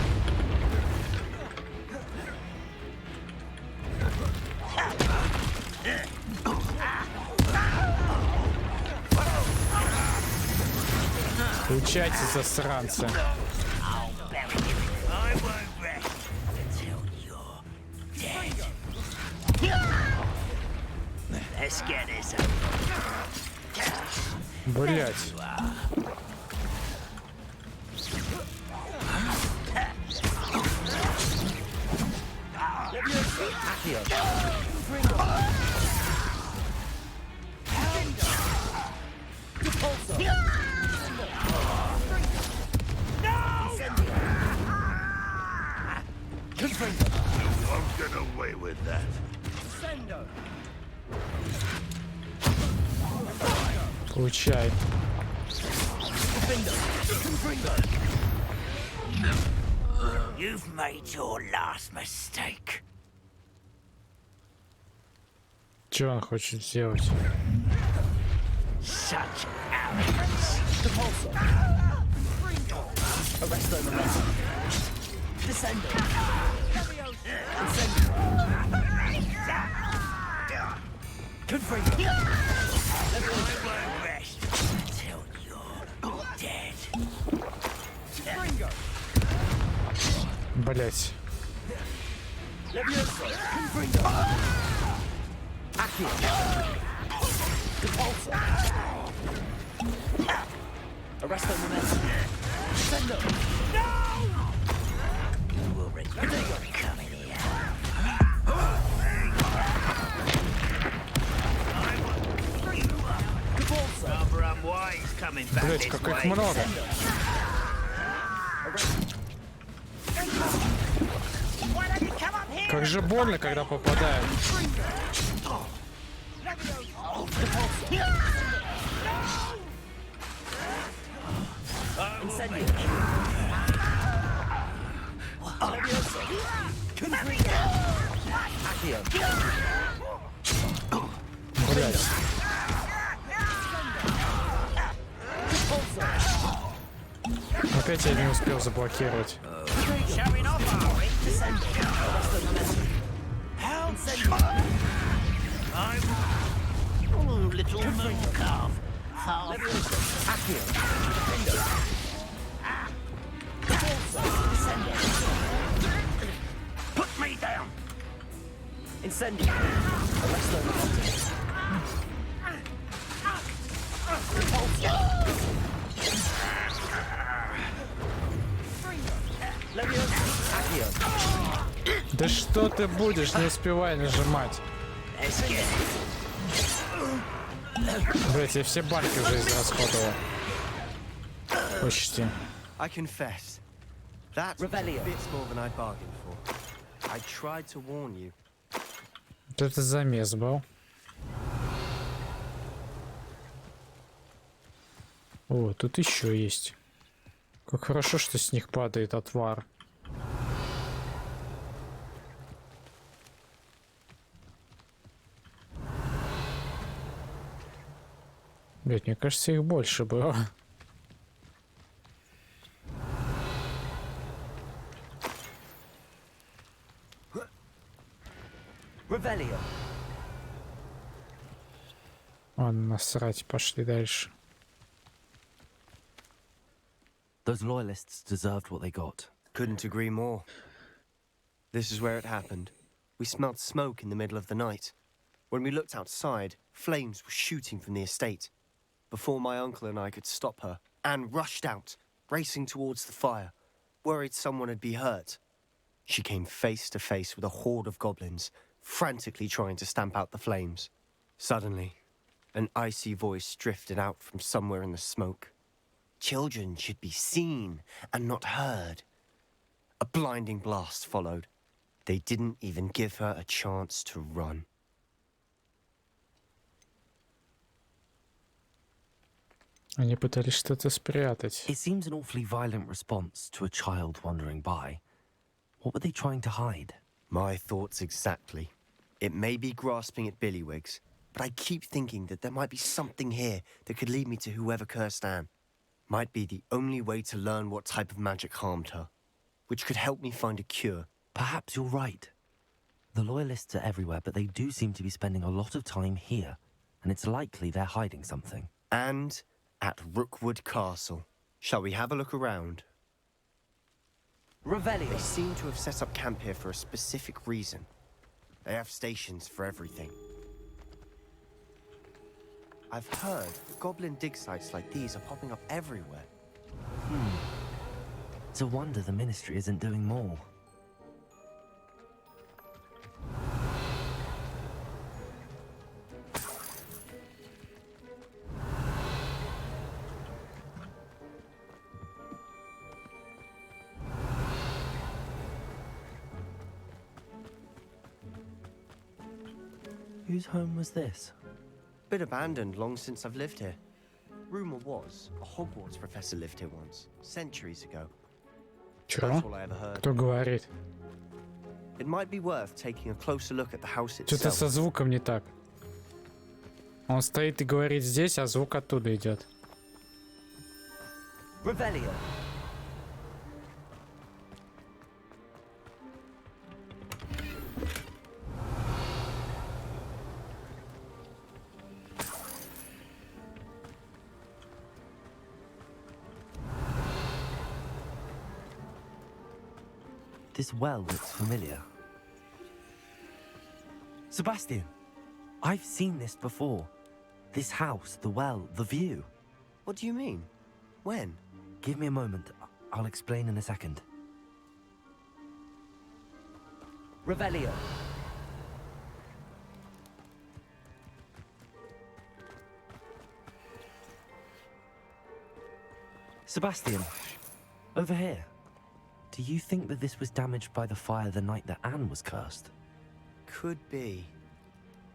Получайте, засранцы. Блять.
Won't get away with that.
Получай.
You've made your last mistake.
Что он хочет сделать?
Such arrogance.
Блять. Блять, как их много. Как же больно, когда попадают. Блять. Опять я не успел заблокировать.
Put me down.
Incendio.
Да что ты будешь, не успевай нажимать. Блять, я все банки уже израсходовал. Почти.
I confess, that was a bit more than I bargained for. I tried to warn you.
Вот это замес был. О, тут еще есть. Как хорошо, что с них падает отвар. Блять, мне кажется, их больше было. Ладно, насрать, пошли дальше.
Those loyalists deserved what they got.
Couldn't agree more. This is where it happened. We smelled smoke in the middle of the night. When we looked outside, flames were shooting from the estate. Before my uncle and I could stop her, Anne rushed out, racing towards the fire, worried someone had been hurt. She came face to face with a horde of goblins, frantically trying to stamp out the flames. Suddenly, an icy voice drifted out from somewhere in the smoke. Children should be seen and not heard. A blinding blast followed. They didn't even give her a chance to run.
Они пытались что-то спрятать.
It seems an awfully violent response to a child wandering by. What were they trying to hide?
My thoughts exactly. It may be grasping at Billywigs, but I keep thinking that there might be something here that could lead me to whoever cursed Anne. Might be the only way to learn what type of magic harmed her, which could help me find a cure.
Perhaps you're right. The loyalists are everywhere, but they do seem to be spending a lot of time here, and it's likely they're hiding something.
And at Rookwood Castle. Shall we have a look around? They seem to have set up camp here for a specific reason. They have stations for everything. I've heard goblin dig sites like these are popping up everywhere.
It's a wonder the Ministry isn't doing more. Whose home was this?
Been abandoned long since I've lived here. Rumor was a Hogwarts professor lived here once, centuries ago.
Чё?
That's all I ever heard.
Кто говорит?
It might be worth taking a closer look at the house
Что-то со
itself.
звуком не так. Он стоит и говорит здесь, а звук оттуда идет.
This well looks familiar. Sebastian, I've seen this before. This house, the well, the view.
What do you mean? When?
Give me a moment. I'll explain in a second.
Revelio.
Sebastian, over here. Do you think that this was damaged by the fire the night that Anne was cursed?
Could be.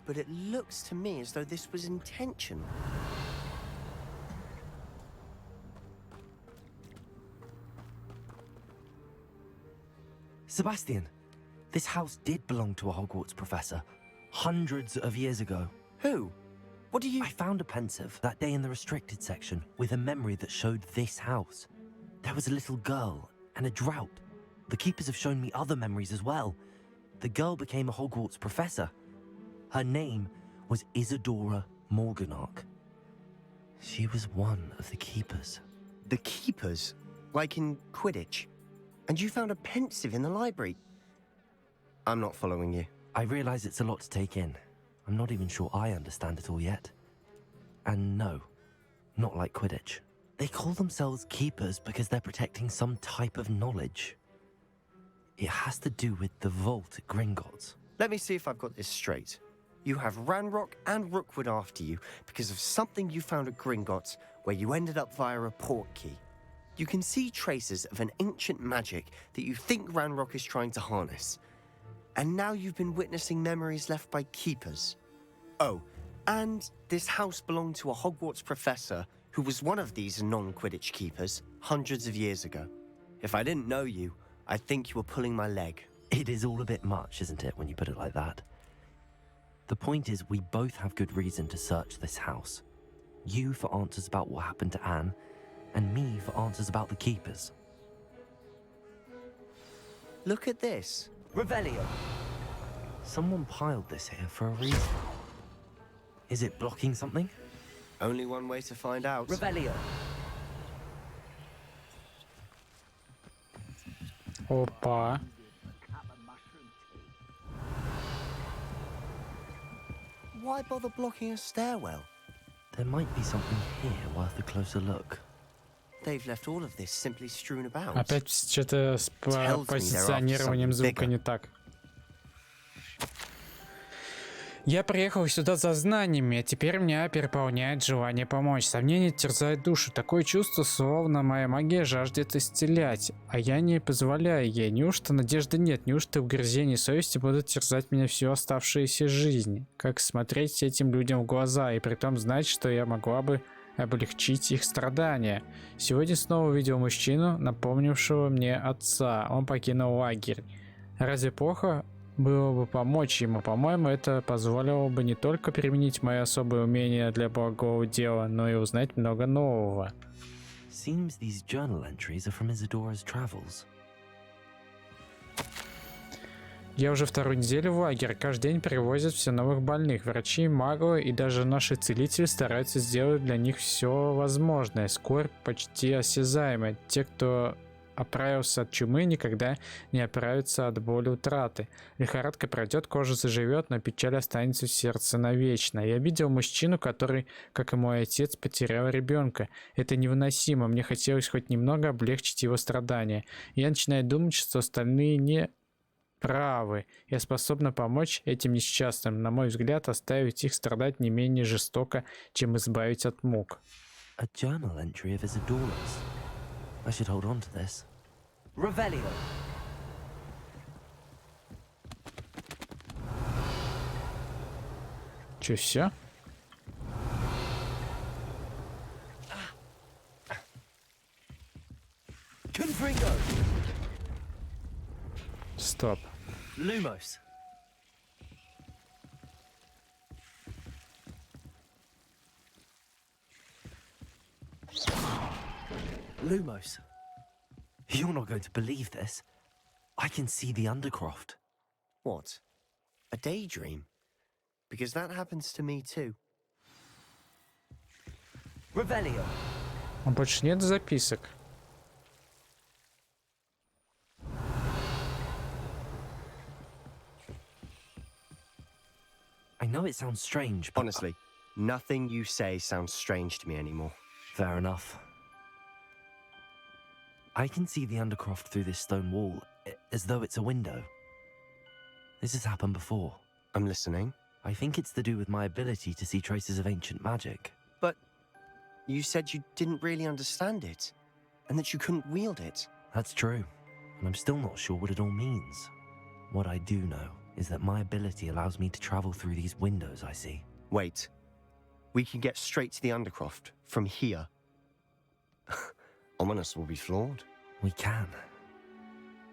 But it looks to me as though this was intentional.
Sebastian, this house did belong to a Hogwarts professor, hundreds of years ago.
Who? What do you...
I found a pensive that day in the restricted section with a memory that showed this house. There was a little girl and a drought. The keepers have shown me other memories as well. The girl became a Hogwarts professor. Her name was Isadora Morganach. She was one of the keepers.
The keepers? Like in Quidditch? And you found a pensive in the library? I'm not following you.
I realize it's a lot to take in. I'm not even sure I understand it all yet. And no, not like Quidditch. They call themselves keepers because they're protecting some type of knowledge. It has to do with the vault at Gringotts.
Let me see if I've got this straight. You have Ranrock and Rookwood after you because of something you found at Gringotts, where you ended up via a portkey. You can see traces of an ancient magic that you think Ranrock is trying to harness. And now you've been witnessing memories left by keepers. Oh, and this house belonged to a Hogwarts professor who was one of these non-Quidditch keepers hundreds of years ago. If I didn't know you, I'd think you were pulling my leg.
It is all a bit much, isn't it, when you put it like that? The point is, we both have good reason to search this house. You for answers about what happened to Anne, and me for answers about the keepers.
Look at this.
Revelio. Someone piled this here for a reason. Is it blocking something?
Only one way to find out.
Revelio.
Опа.
Why bother blocking a stairwell?
There might be something here worth a closer look.
They've left all of this simply strewn about.
Опять что-то с позиционированием звука не так. Я приехал сюда за знаниями, а теперь меня переполняет желание помочь. Сомнения терзают душу. Такое чувство, словно моя магия жаждет исцелять, а я не позволяю ей. Неужто надежды нет? Неужто угрызения совести будут терзать меня всю оставшуюся жизнь? Как смотреть этим людям в глаза и притом знать, что я могла бы облегчить их страдания? Сегодня снова увидел мужчину, напомнившего мне отца. Он покинул лагерь. Разве плохо было бы помочь ему? По-моему, это позволило бы не только применить мои особые умения для благого дела, но и узнать много нового.
Seems these journal entries are from Isadora's travels.
Я уже вторую неделю в лагере. Каждый день привозят все новых больных. Врачи, маглы и даже наши целители стараются сделать для них все возможное. Скорбь почти осязаемая. Те, кто оправился от чумы, никогда не оправится от боли утраты. Лихорадка пройдет, кожа заживет, но печаль останется в сердце навечно. Я видел мужчину, который, как и мой отец, потерял ребенка. Это невыносимо. Мне хотелось хоть немного облегчить его страдания. Я начинаю думать, что остальные не правы. Я способна помочь этим несчастным. На мой взгляд, оставить их страдать не менее жестоко, чем избавить от мук.
A journal entry of Isadora's. I should hold on to this. Revelio.
Че, все?
Confringo.
Стоп.
Lumos.
Lumos. You're not going to believe this. I can see the Undercroft.
What? A daydream? Because that happens to me too.
Revelio.
А больше нет записок.
I know it sounds strange, but
Honestly, nothing you say sounds strange to me anymore.
fair enough. I can see the Undercroft through this stone wall, as though it's a window. This has happened before.
I'm listening.
I think it's to do with my ability to see traces of ancient magic.
But you said you didn't really understand it, and that you couldn't wield it.
That's true, and I'm still not sure what it all means. What I do know is that my ability allows me to travel through these windows I see.
Wait. We can get straight to the Undercroft from here. Ominous will be flawed.
We can.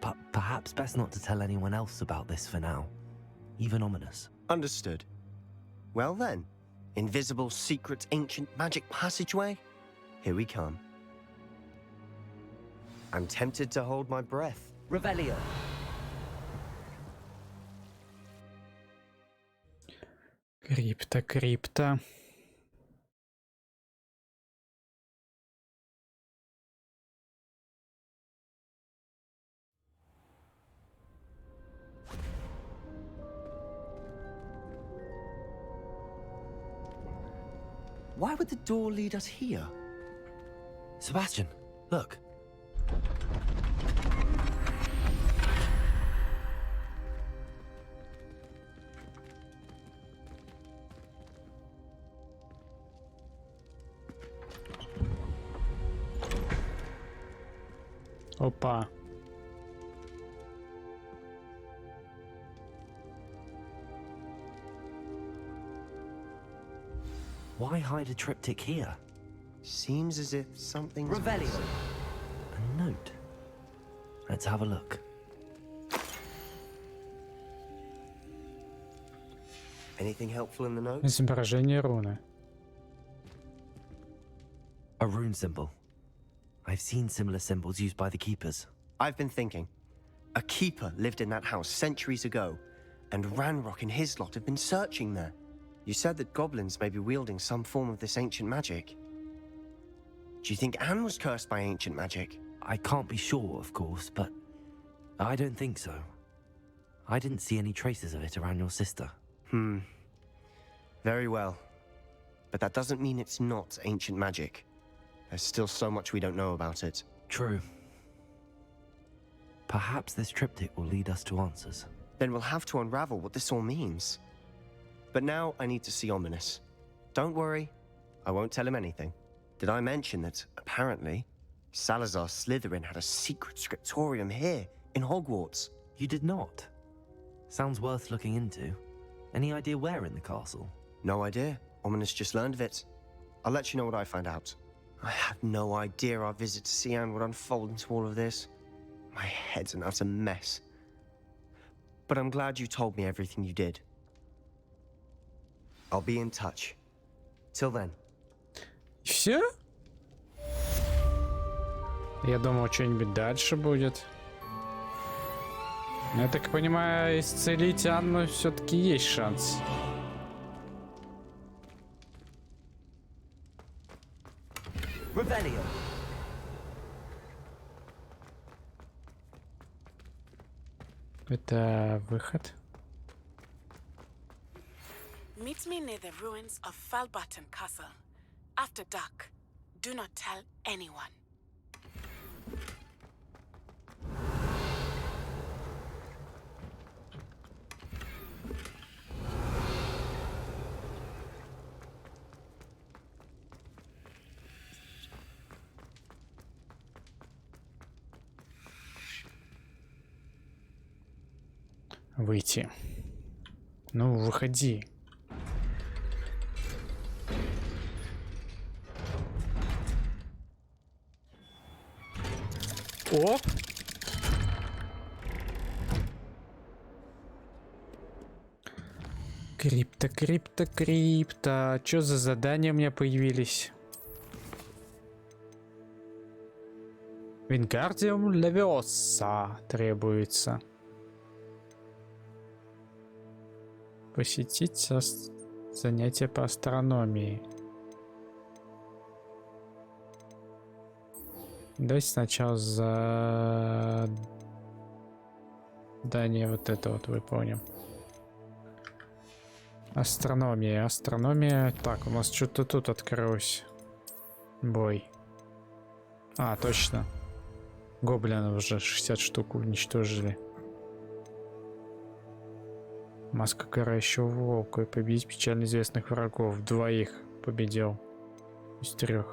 But perhaps best not to tell anyone else about this for now. Even Ominous.
Understood. Well then, invisible, secret, ancient magic passageway? Here we come. I'm tempted to hold my breath.
Revelio.
Крипта.
Why would the door lead us here?
Sebastian, look.
Опа.
Why hide a triptych here?
Seems as if something's...
Revelio.
A note. Let's have a look.
Anything helpful in the note?
Изображение руны.
A rune symbol. I've seen similar symbols used by the keepers.
I've been thinking. A keeper lived in that house centuries ago, and Ranrock and his lot have been searching there. You said that goblins may be wielding some form of this ancient magic. Do you think Anne was cursed by ancient magic?
I can't be sure, of course, but I don't think so. I didn't see any traces of it around your sister.
Very well. But that doesn't mean it's not ancient magic. There's still so much we don't know about it.
True. Perhaps this triptych will lead us to answers.
Then we'll have to unravel what this all means. But now I need to see Ominous. Don't worry, I won't tell him anything. Did I mention that, apparently, Salazar Slytherin had a secret scriptorium here in Hogwarts?
You did not? Sounds worth looking into. Any idea where in the castle?
No idea. Ominous just learned of it. I'll let you know what I find out. I had no idea our visit to see Anne would unfold into all of this. My head's an utter mess. But I'm glad you told me everything you did. I'll be in touch. Till then.
Все? Я думал, что-нибудь дальше будет. Но я так понимаю, исцелить Анну все-таки есть шанс.
Revelio.
Это выход.
Meet me near the ruins of Falbutton Castle. After dark. Do not tell anyone.
Выйти. Ну, выходи. Оп! Крипто. Чё за задания у меня появились? Вингардиум Левиоса требуется. Посетить занятия по астрономии. Давайте сначала задание вот это вот выполним. Астрономия. Так, у нас что-то тут открылось. Бой. А, точно. Гоблинов уже 60 штук уничтожили. Маска карающего волка. И победить печально известных врагов. 2 победил. Из 3.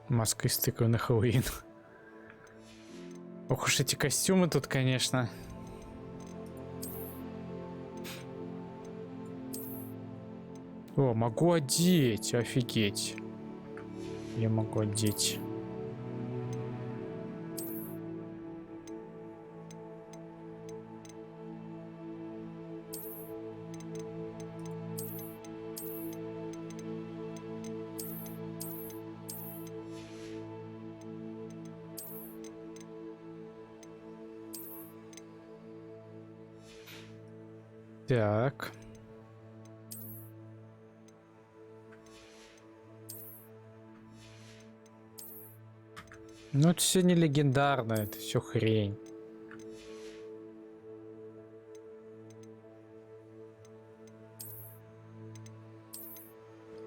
Маска из тыквы на Хэллоуин. Ох уж эти костюмы тут, конечно. О, могу одеть, офигеть. Я могу одеть. Так. Ну, это все не легендарно, это все хрень.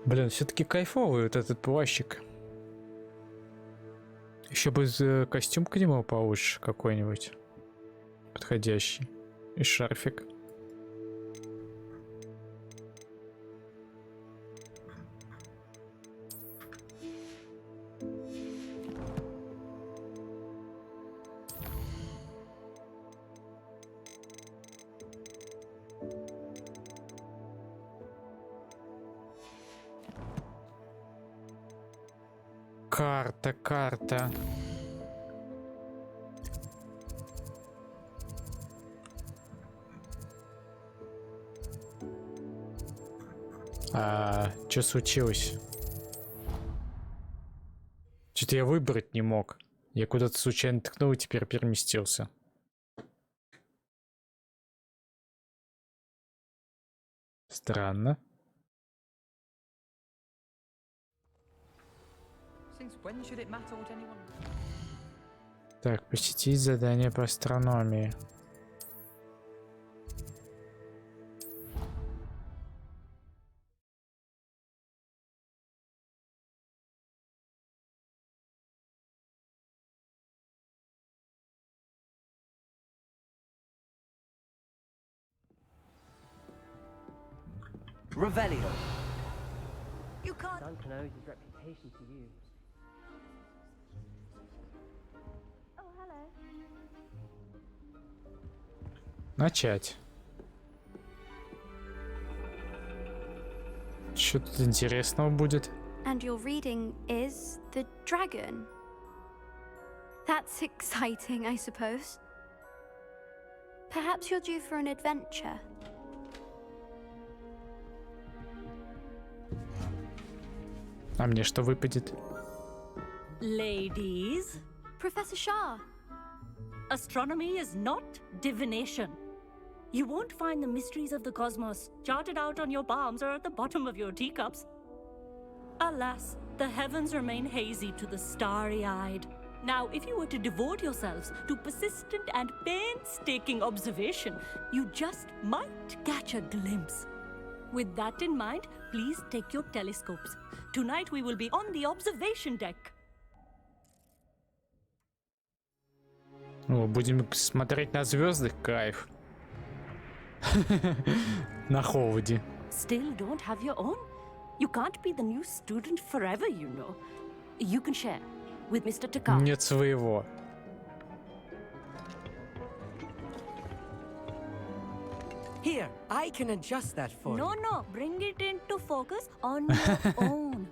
Блин, все-таки кайфовый вот этот плащик. Еще бы костюм к нему получше какой-нибудь. Подходящий. И шарфик. Карта, карта. Что случилось? Что-то я выбрать не мог. Я куда-то случайно ткнул и теперь переместился. Странно. Так, посетить задание по астрономии.
Revelio.
You can't.
Duncan owes his reputation to you.
Oh, hello.
Начать. Что тут интересного будет?
And your reading is The Dragon. That's exciting, I suppose. Perhaps you're due for an adventure.
А мне что выпадет?
Ladies,
Professor Shah.
astronomy is not divination. You won't find the mysteries of the cosmos charted out on your palms or at the bottom of your teacups. Alas, the heavens remain hazy to the starry-eyed. Now, if you were to devote yourselves to persistent and painstaking observation, you just might catch a glimpse. With that in mind, please take your telescopes. Tonight we will be on the observation deck.
О, будем смотреть на звезды, кайф. На холоде.
Still don't have your own? You can't be the new student forever, you know. You can share with Mr. Takar.
Нет своего.
Here, I can adjust that for you.
No, bring it into focus on your own.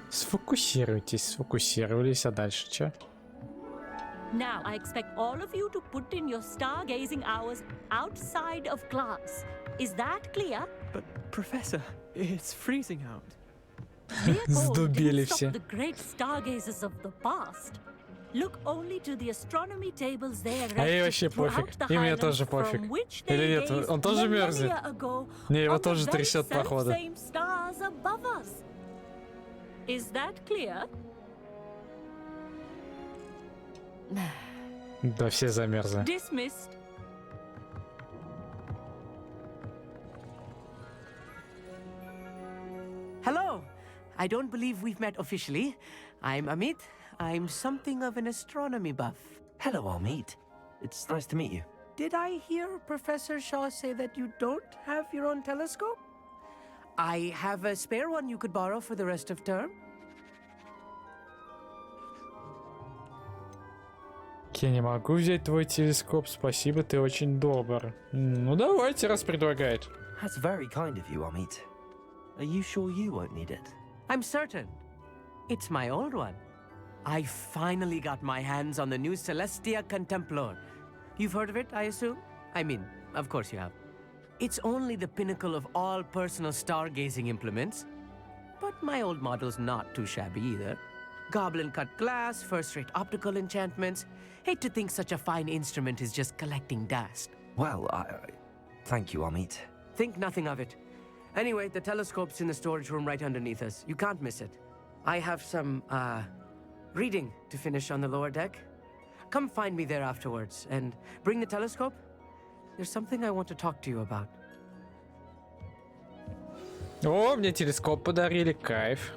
Сфокусируйтесь, сфокусировались, а дальше что?
Now, I expect all of you to put in your stargazing hours outside of class. Is that clear?
But, Professor, it's freezing out.
Сдубели
Stop
все.
the great stargazers of the past. Look only to the astronomy tables there.
А ей вообще пофиг. И мне тоже пофиг. Или нет, он тоже мерзнет? Не, его тоже трясет, походу.
Is that clear?
Да, все замерзли.
Dismissed.
Hello. I don't believe we've met officially. I'm Amit. I'm something of an astronomy buff.
Hello, Amit. It's nice to meet you.
Did I hear Professor Shaw say that you don't have your own telescope? I have a spare one you could borrow for the rest of term.
Я не могу взять твой телескоп, спасибо, ты очень добр. Ну давайте, раз предлагает.
That's very kind of you, Amit. Are you sure you won't need it?
I'm certain. It's my old one. I finally got my hands on the new Celestia Contemplar. You've heard of it, I assume? I mean, of course you have. It's only the pinnacle of all personal stargazing implements. But my old model's not too shabby either. Goblin-cut glass, first-rate optical enchantments. Hate to think such a fine instrument is just collecting dust.
Well, thank you, Amit.
Think nothing of it. Anyway, the telescope's in the storage room right underneath us. You can't miss it. I have some, reading to finish on the lower deck. Come find me there afterwards, and bring the telescope. There's something I want to talk to you about.
О, мне телескоп подарили, кайф.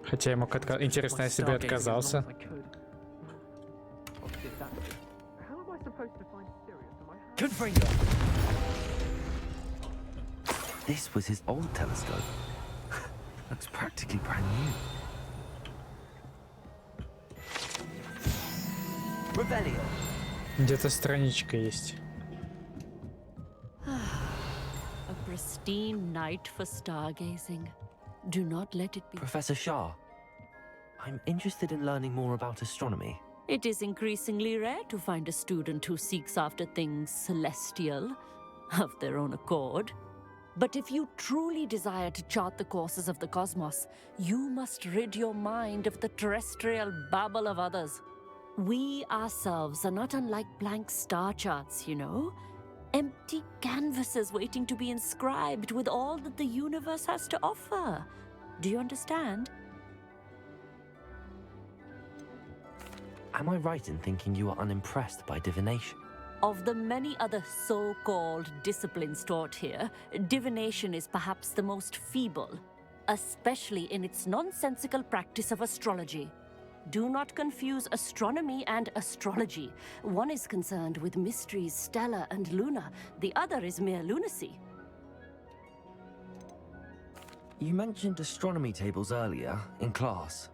Хотя я мог интересно, если бы отказался.
This was his old telescope. Looks practically brand new.
Revelio.
Где-то страничка есть.
A pristine night for stargazing. Do not let it be.
Professor Shah, I'm interested in learning more about astronomy.
It is increasingly rare to find a student who seeks after things celestial, of their own accord. But if you truly desire to chart the courses of the cosmos, you must rid your mind of the terrestrial babble of others. We ourselves are not unlike blank star charts, you know? Empty canvases waiting to be inscribed with all that the universe has to offer. Do you understand?
Am I right in thinking you are unimpressed by divination?
Of the many other so-called disciplines taught here, divination is perhaps the most feeble, especially in its nonsensical practice of astrology. Do not confuse astronomy and astrology. One is concerned with mysteries stellar and lunar, the other is mere lunacy.
You mentioned astronomy tables earlier, in class.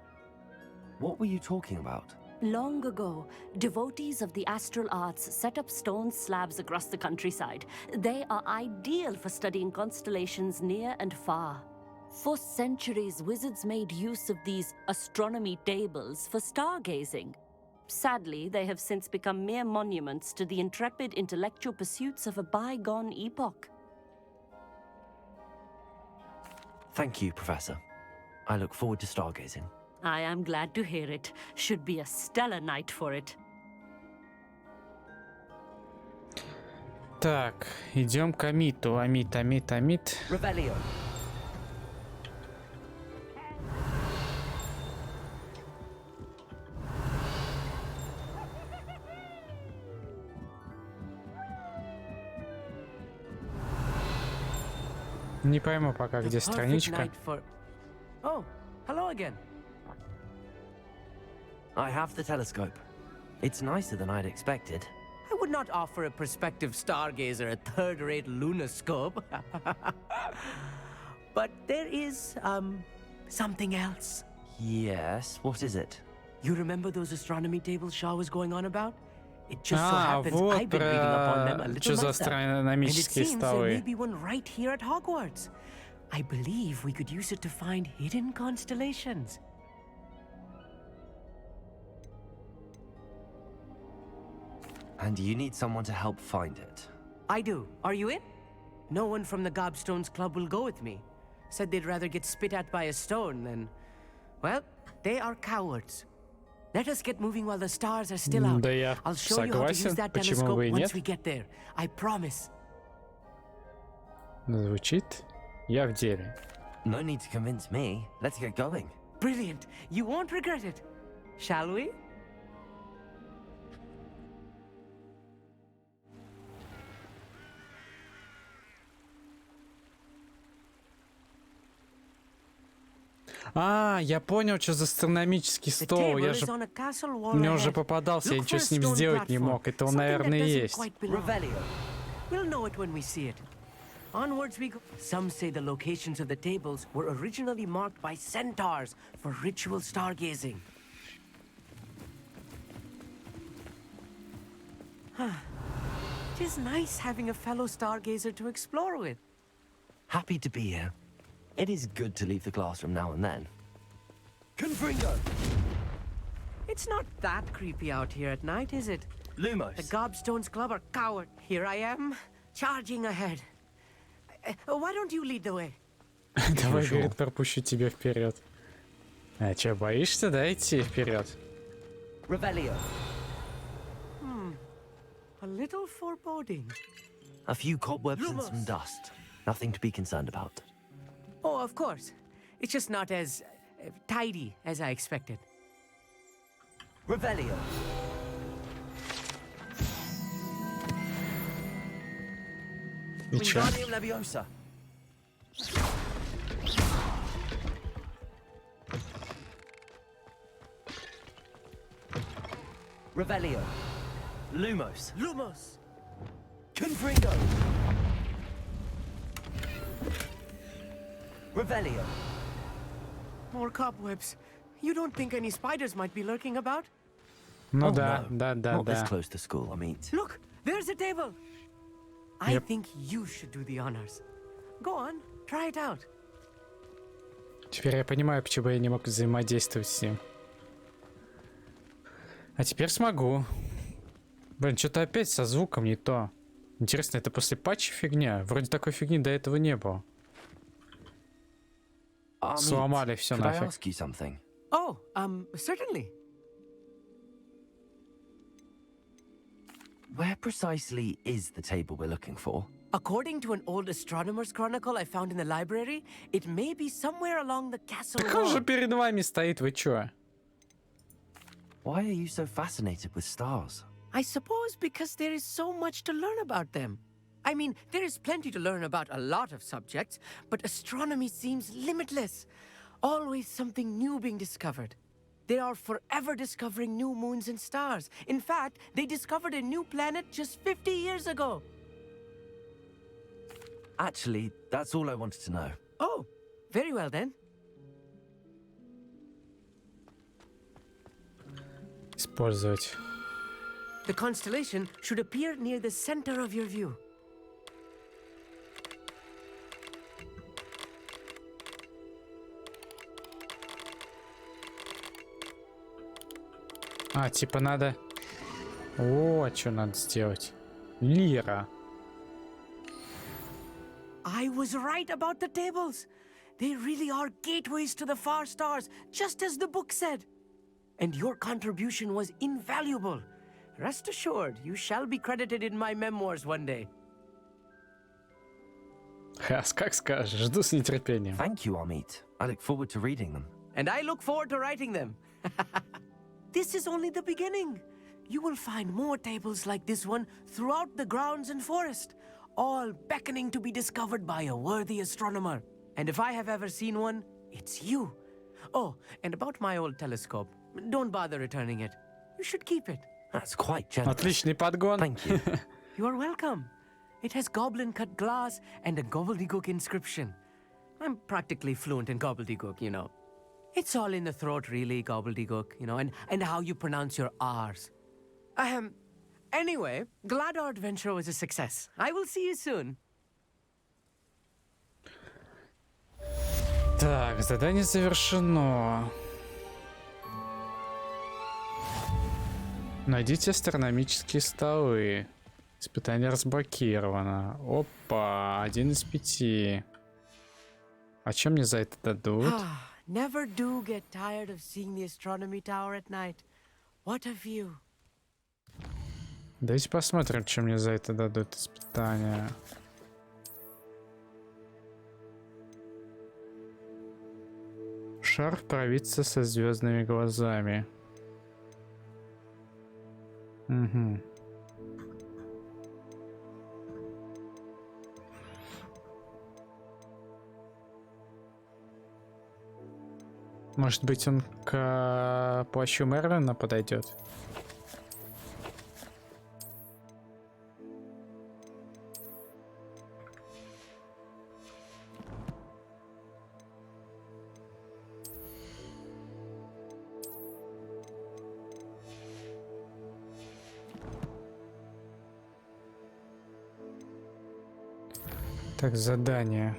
What were you talking about?
Long ago, devotees of the astral arts set up stone slabs across the countryside. They are ideal for studying constellations near and far. For centuries, wizards made use of these astronomy tables for stargazing. Sadly, they have since become mere monuments to the intrepid intellectual pursuits of a bygone epoch.
Thank you, Professor. I look forward to stargazing.
I am glad to hear it. Should be a stellar night for it.
Так, идем к Амиту. Амит.
Revelio.
Не пойму пока, где страничка.
Oh, hello again.
I have the telescope. It's nicer than I'd expected.
I would not offer a prospective stargazer a third-rate lunoscope. But there is, something else.
Yes, what is it?
You remember those astronomy tables Shaw was going on about? It just so happens
вот
I've been reading up on them a
что
little
за
myself. And it
астрономические
seems there may
столы.
be one right here at Hogwarts. I believe we could use it to find hidden constellations.
And you need someone to help find it.
I do. Are you in? No one from the Gobstones Club will go with me. Said they'd rather get spit at by a stone than... Well, they are cowards. Let us get moving while the stars are still out.
Да я
I'll show you how to use
согласен,
that
почему
telescope
бы и
once
нет.
we get there. I promise.
Звучит. Я в деле.
No need to convince me. Let's get going.
Brilliant. You won't regret it. Shall we?
А, я понял, что за астрономический стол. Я же... Мне уже попадался, я ничего с ним сделать не мог. Это он, наверное, и есть.
We'll know it when we see it. Onwards we go. Some say the locations of the tables were originally marked by centaurs for ritual stargazing. It is nice having a fellow stargazer to explore with.
Happy to be here. It is good to leave the classroom now and then.
Confringo.
It's not that creepy out here at night, is it?
Lumos.
The Gobstones Club are coward. Here I am, charging ahead. Why don't you lead the way?
Давай, говорит, пропущу тебя вперед. А чё, боишься, да, идти вперед?
Revelio.
A little foreboding.
A few cobwebs and some dust. Nothing to be concerned about.
Oh, of course. It's just not as tidy as I expected.
Revelio. Wingardium Leviosa. Revelio. Lumos.
Lumos.
Confringo. Revelio.
More cobwebs. You don't think any spiders might be lurking about?
Ну
Oh,
да,
no.
да, да,
Not this
да.
close to school, I mean.
Look, there's a table. I
Yep.
think you should do the honors. Go on, try it out.
Теперь я понимаю, почему я не мог взаимодействовать с ним. А теперь смогу. Блин, что-то опять со звуком не то. Интересно, это после патча фигня? Вроде такой фигни до этого не было. Сломали все
could I
нафиг.
ask you something?
Oh, certainly.
Where precisely is the table we're looking for?
According to an old astronomer's chronicle I found in the library, it may be somewhere along the castle
Так он же
wall.
перед вами стоит, вы чё?
Why are you so fascinated with stars?
I suppose because there is so much to learn about them. I mean, there is plenty to learn about a lot of subjects, but astronomy seems limitless. Always something new being discovered. They are forever discovering new moons and stars. In fact, they discovered a new planet just 50 years ago.
Actually, that's all I wanted to know.
Oh, very well then.
Использовать.
The constellation should appear near the center of your view.
А, типа надо... О, что надо сделать? Лира.
I was right about the tables. They really are gateways to the far stars, just as the book said. And your contribution was invaluable. Rest assured, you shall be credited in my memoirs one day.
Хас, как скажешь, жду с нетерпением.
Thank you, Amit. I look forward to reading them.
And I look forward to writing them. This is only the beginning. You will find more tables like this one throughout the grounds and forest, all beckoning to be discovered by a worthy astronomer. And if I have ever seen one, it's you. Oh, and about my old telescope, don't bother returning it. You should keep it.
That's quite generous.
Отличный подгон.
Thank you.
You're welcome. It has goblin-cut glass and a gobbledygook inscription. I'm practically fluent in gobbledygook, you know. It's all in the throat, really, gobbledygook, you know, and how you pronounce your R's. Anyway, glad our adventure was a success. I will see you soon.
Так, задание завершено. Найдите астрономические столы. Испытание разблокировано. Опа, 1 из 5. А чем мне за это дадут?
Never do get tired of seeing the astronomy tower at night. What a view.
Давайте посмотрим, чем мне за это дадут испытания. Шар провидца со звездными глазами. Угу. Может быть, он к плащу Мерлина подойдет? Так, задание.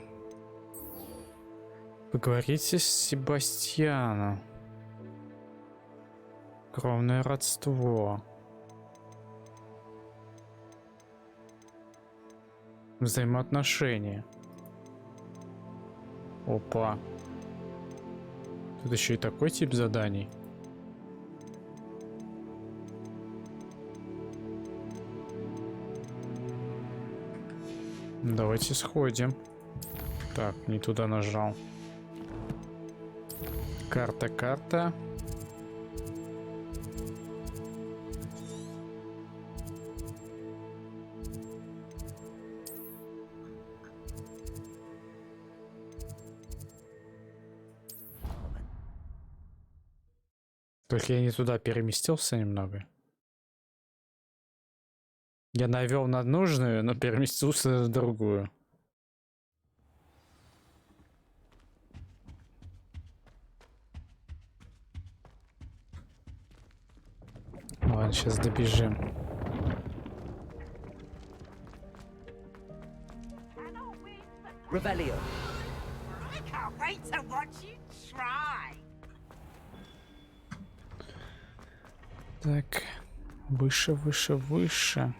Поговорите с Себастьяном. Кровное родство. Взаимоотношения. Опа. Тут еще и такой тип заданий. Давайте сходим. Так, не туда нажал. Карта. Только я не туда переместился немного. Я навел на нужную, но переместился на другую. Ладно, сейчас добежим.
Revelio.
I can't wait to watch you try.
Так, выше, выше, выше.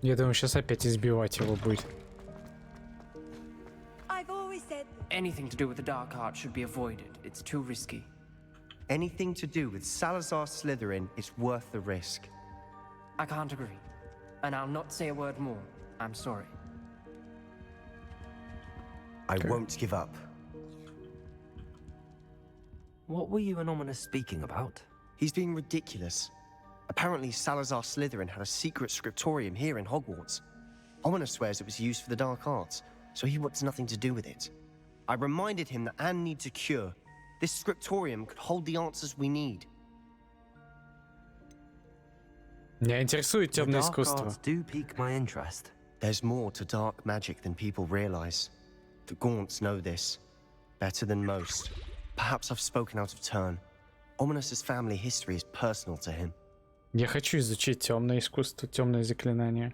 Я думаю, сейчас опять избивать его будет.
Anything to do with the dark art should be avoided. It's too risky.
Anything to do with Salazar Slytherin is worth the risk.
I can't agree. And I'll not say a word more. I'm sorry.
I won't give up.
What were you and Ominous speaking about?
He's being ridiculous. Apparently, Salazar Slytherin had a secret scriptorium here in Hogwarts. Ominous swears it was used for the dark arts, so he wants nothing to do with it. I reminded him that Anne needs a cure. This scriptorium could hold the answers we need.
Меня интересует темное искусство.
Do pique my interest.
There's more to dark magic than people realize. The Gaunts know this better than most. Perhaps I've spoken out of turn. Ominous's family history is personal to him.
Я хочу изучить темное искусство, темное заклинание.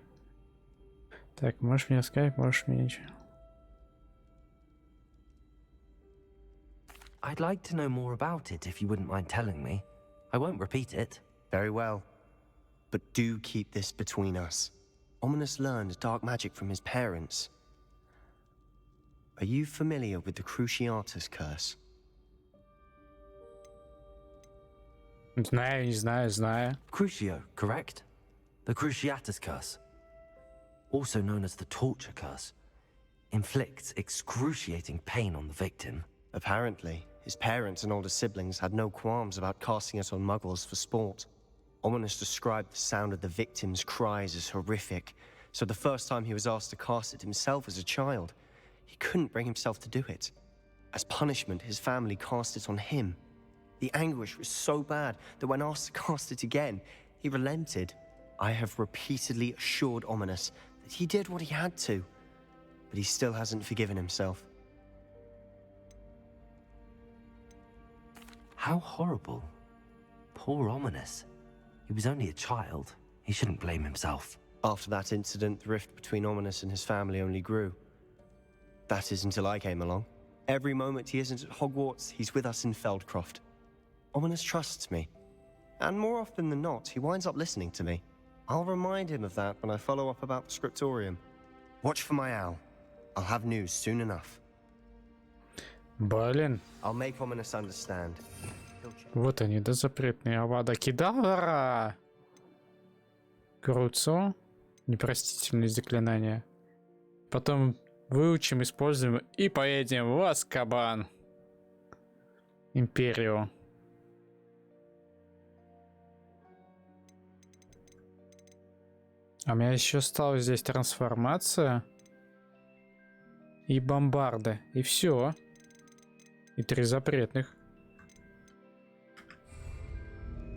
Так, можешь мне сказать, можешь мне ничего.
I'd like to know more about it if you wouldn't mind telling me. I won't repeat it.
Very well. But do keep this between us. Ominous learned dark magic from his parents. Are you familiar with the Cruciatus curse?
Знаю, не знаю, знаю.
Crucio, correct? The Cruciatus curse, also known as the torture curse, inflicts excruciating pain on the victim.
Apparently, his parents and older siblings had no qualms about casting it on muggles for sport. Ominous described the sound of the victim's cries as horrific, so the first time he was asked to cast it himself as a child, he couldn't bring himself to do it. As punishment, his family cast it on him. The anguish was so bad that when asked to cast it again, he relented. I have repeatedly assured Ominous that he did what he had to, but he still hasn't forgiven himself.
How horrible. Poor Ominous. He was only a child. He shouldn't blame himself.
After that incident, the rift between Ominous and his family only grew. That is until I came along. Every moment he isn't at Hogwarts, he's with us in Feldcroft. Ominous trusts me. And more often than not, he winds up listening to me. I'll remind him of that when I follow up about the scriptorium. Watch for my owl. I'll have news soon enough.
Блин.
I'll make Ominous understand.
Вот они, да, запретные Авада Кедавра. Круцо. Непростительные заклинания. Потом выучим, используем и поедем в Азкабан. Империю. А у меня еще осталась здесь трансформация. И бомбарда. И все. И 3 запретных.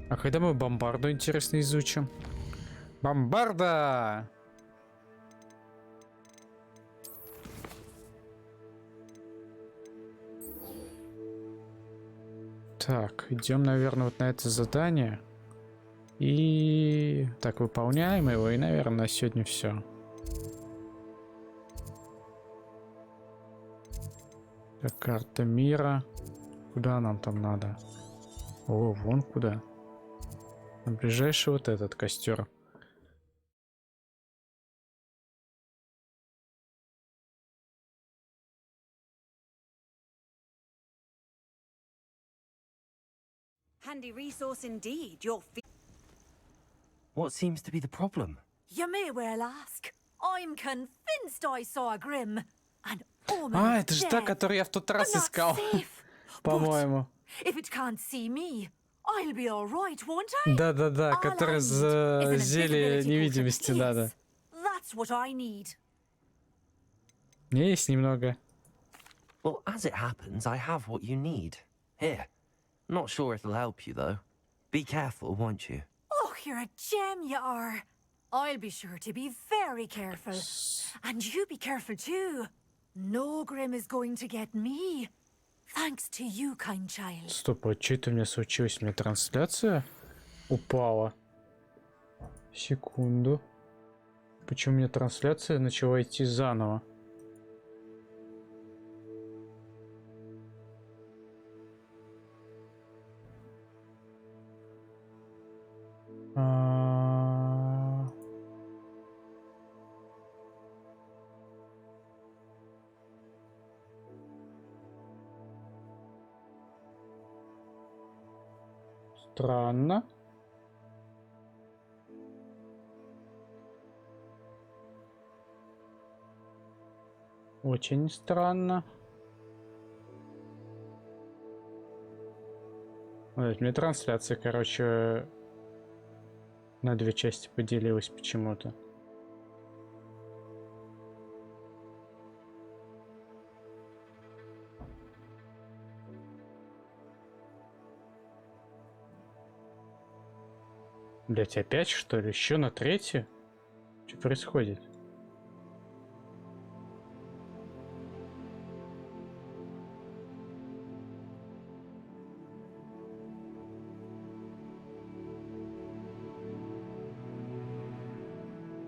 А когда мы бомбарду, интересно, изучим? Бомбарда! Так, идем, наверное, вот на это задание. И так, выполняем его. И, наверное, на сегодня все. Так, карта мира. Куда нам там надо? О, вон куда. На ближайший вот этот костер.
Handy resource indeed.
What seems to be the problem?
You may well ask. I'm convinced I saw a Grim. And
А, это же та, которую я в тот раз искал. По-моему.
If it can't see me, I'll be all right, won't I?
Да-да-да, которая за зелье невидимости надо.
That's what I need.
У меня есть немного.
Well, as it happens, I have what you need. Here. Not sure it'll help you, though. Be careful, won't you?
Oh, you're a gem, you are. I'll be sure to be very careful. And you be careful too. No Grim is going to get me. Thanks to you, kind child.
Стоп, а что это у меня случилось? У меня трансляция упала. Секунду. Почему у меня трансляция начала идти заново? Странно. Очень странно. Вот, у меня трансляция, короче, на две части поделилась почему-то. Блять, опять что ли? Еще на третью? Что происходит?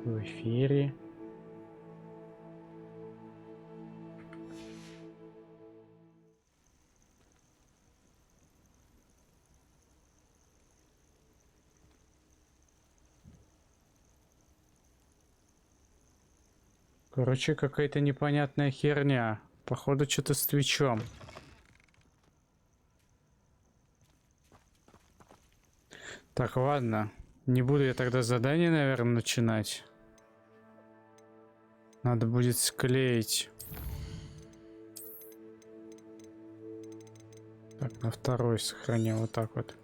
В эфире. Короче, какая-то непонятная херня. Походу, что-то с твичом. Так, ладно. Не буду я тогда задание, наверное, начинать. Надо будет склеить. Так, на второй сохранил вот так вот.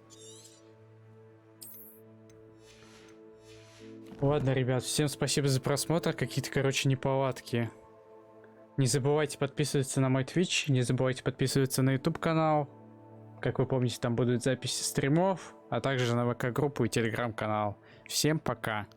Ладно, ребят, всем спасибо за просмотр. Какие-то, короче, неполадки. Не забывайте подписываться на мой Twitch, не забывайте подписываться на YouTube канал. Как вы помните, там будут записи стримов, а также на ВК-группу и Telegram канал. Всем пока.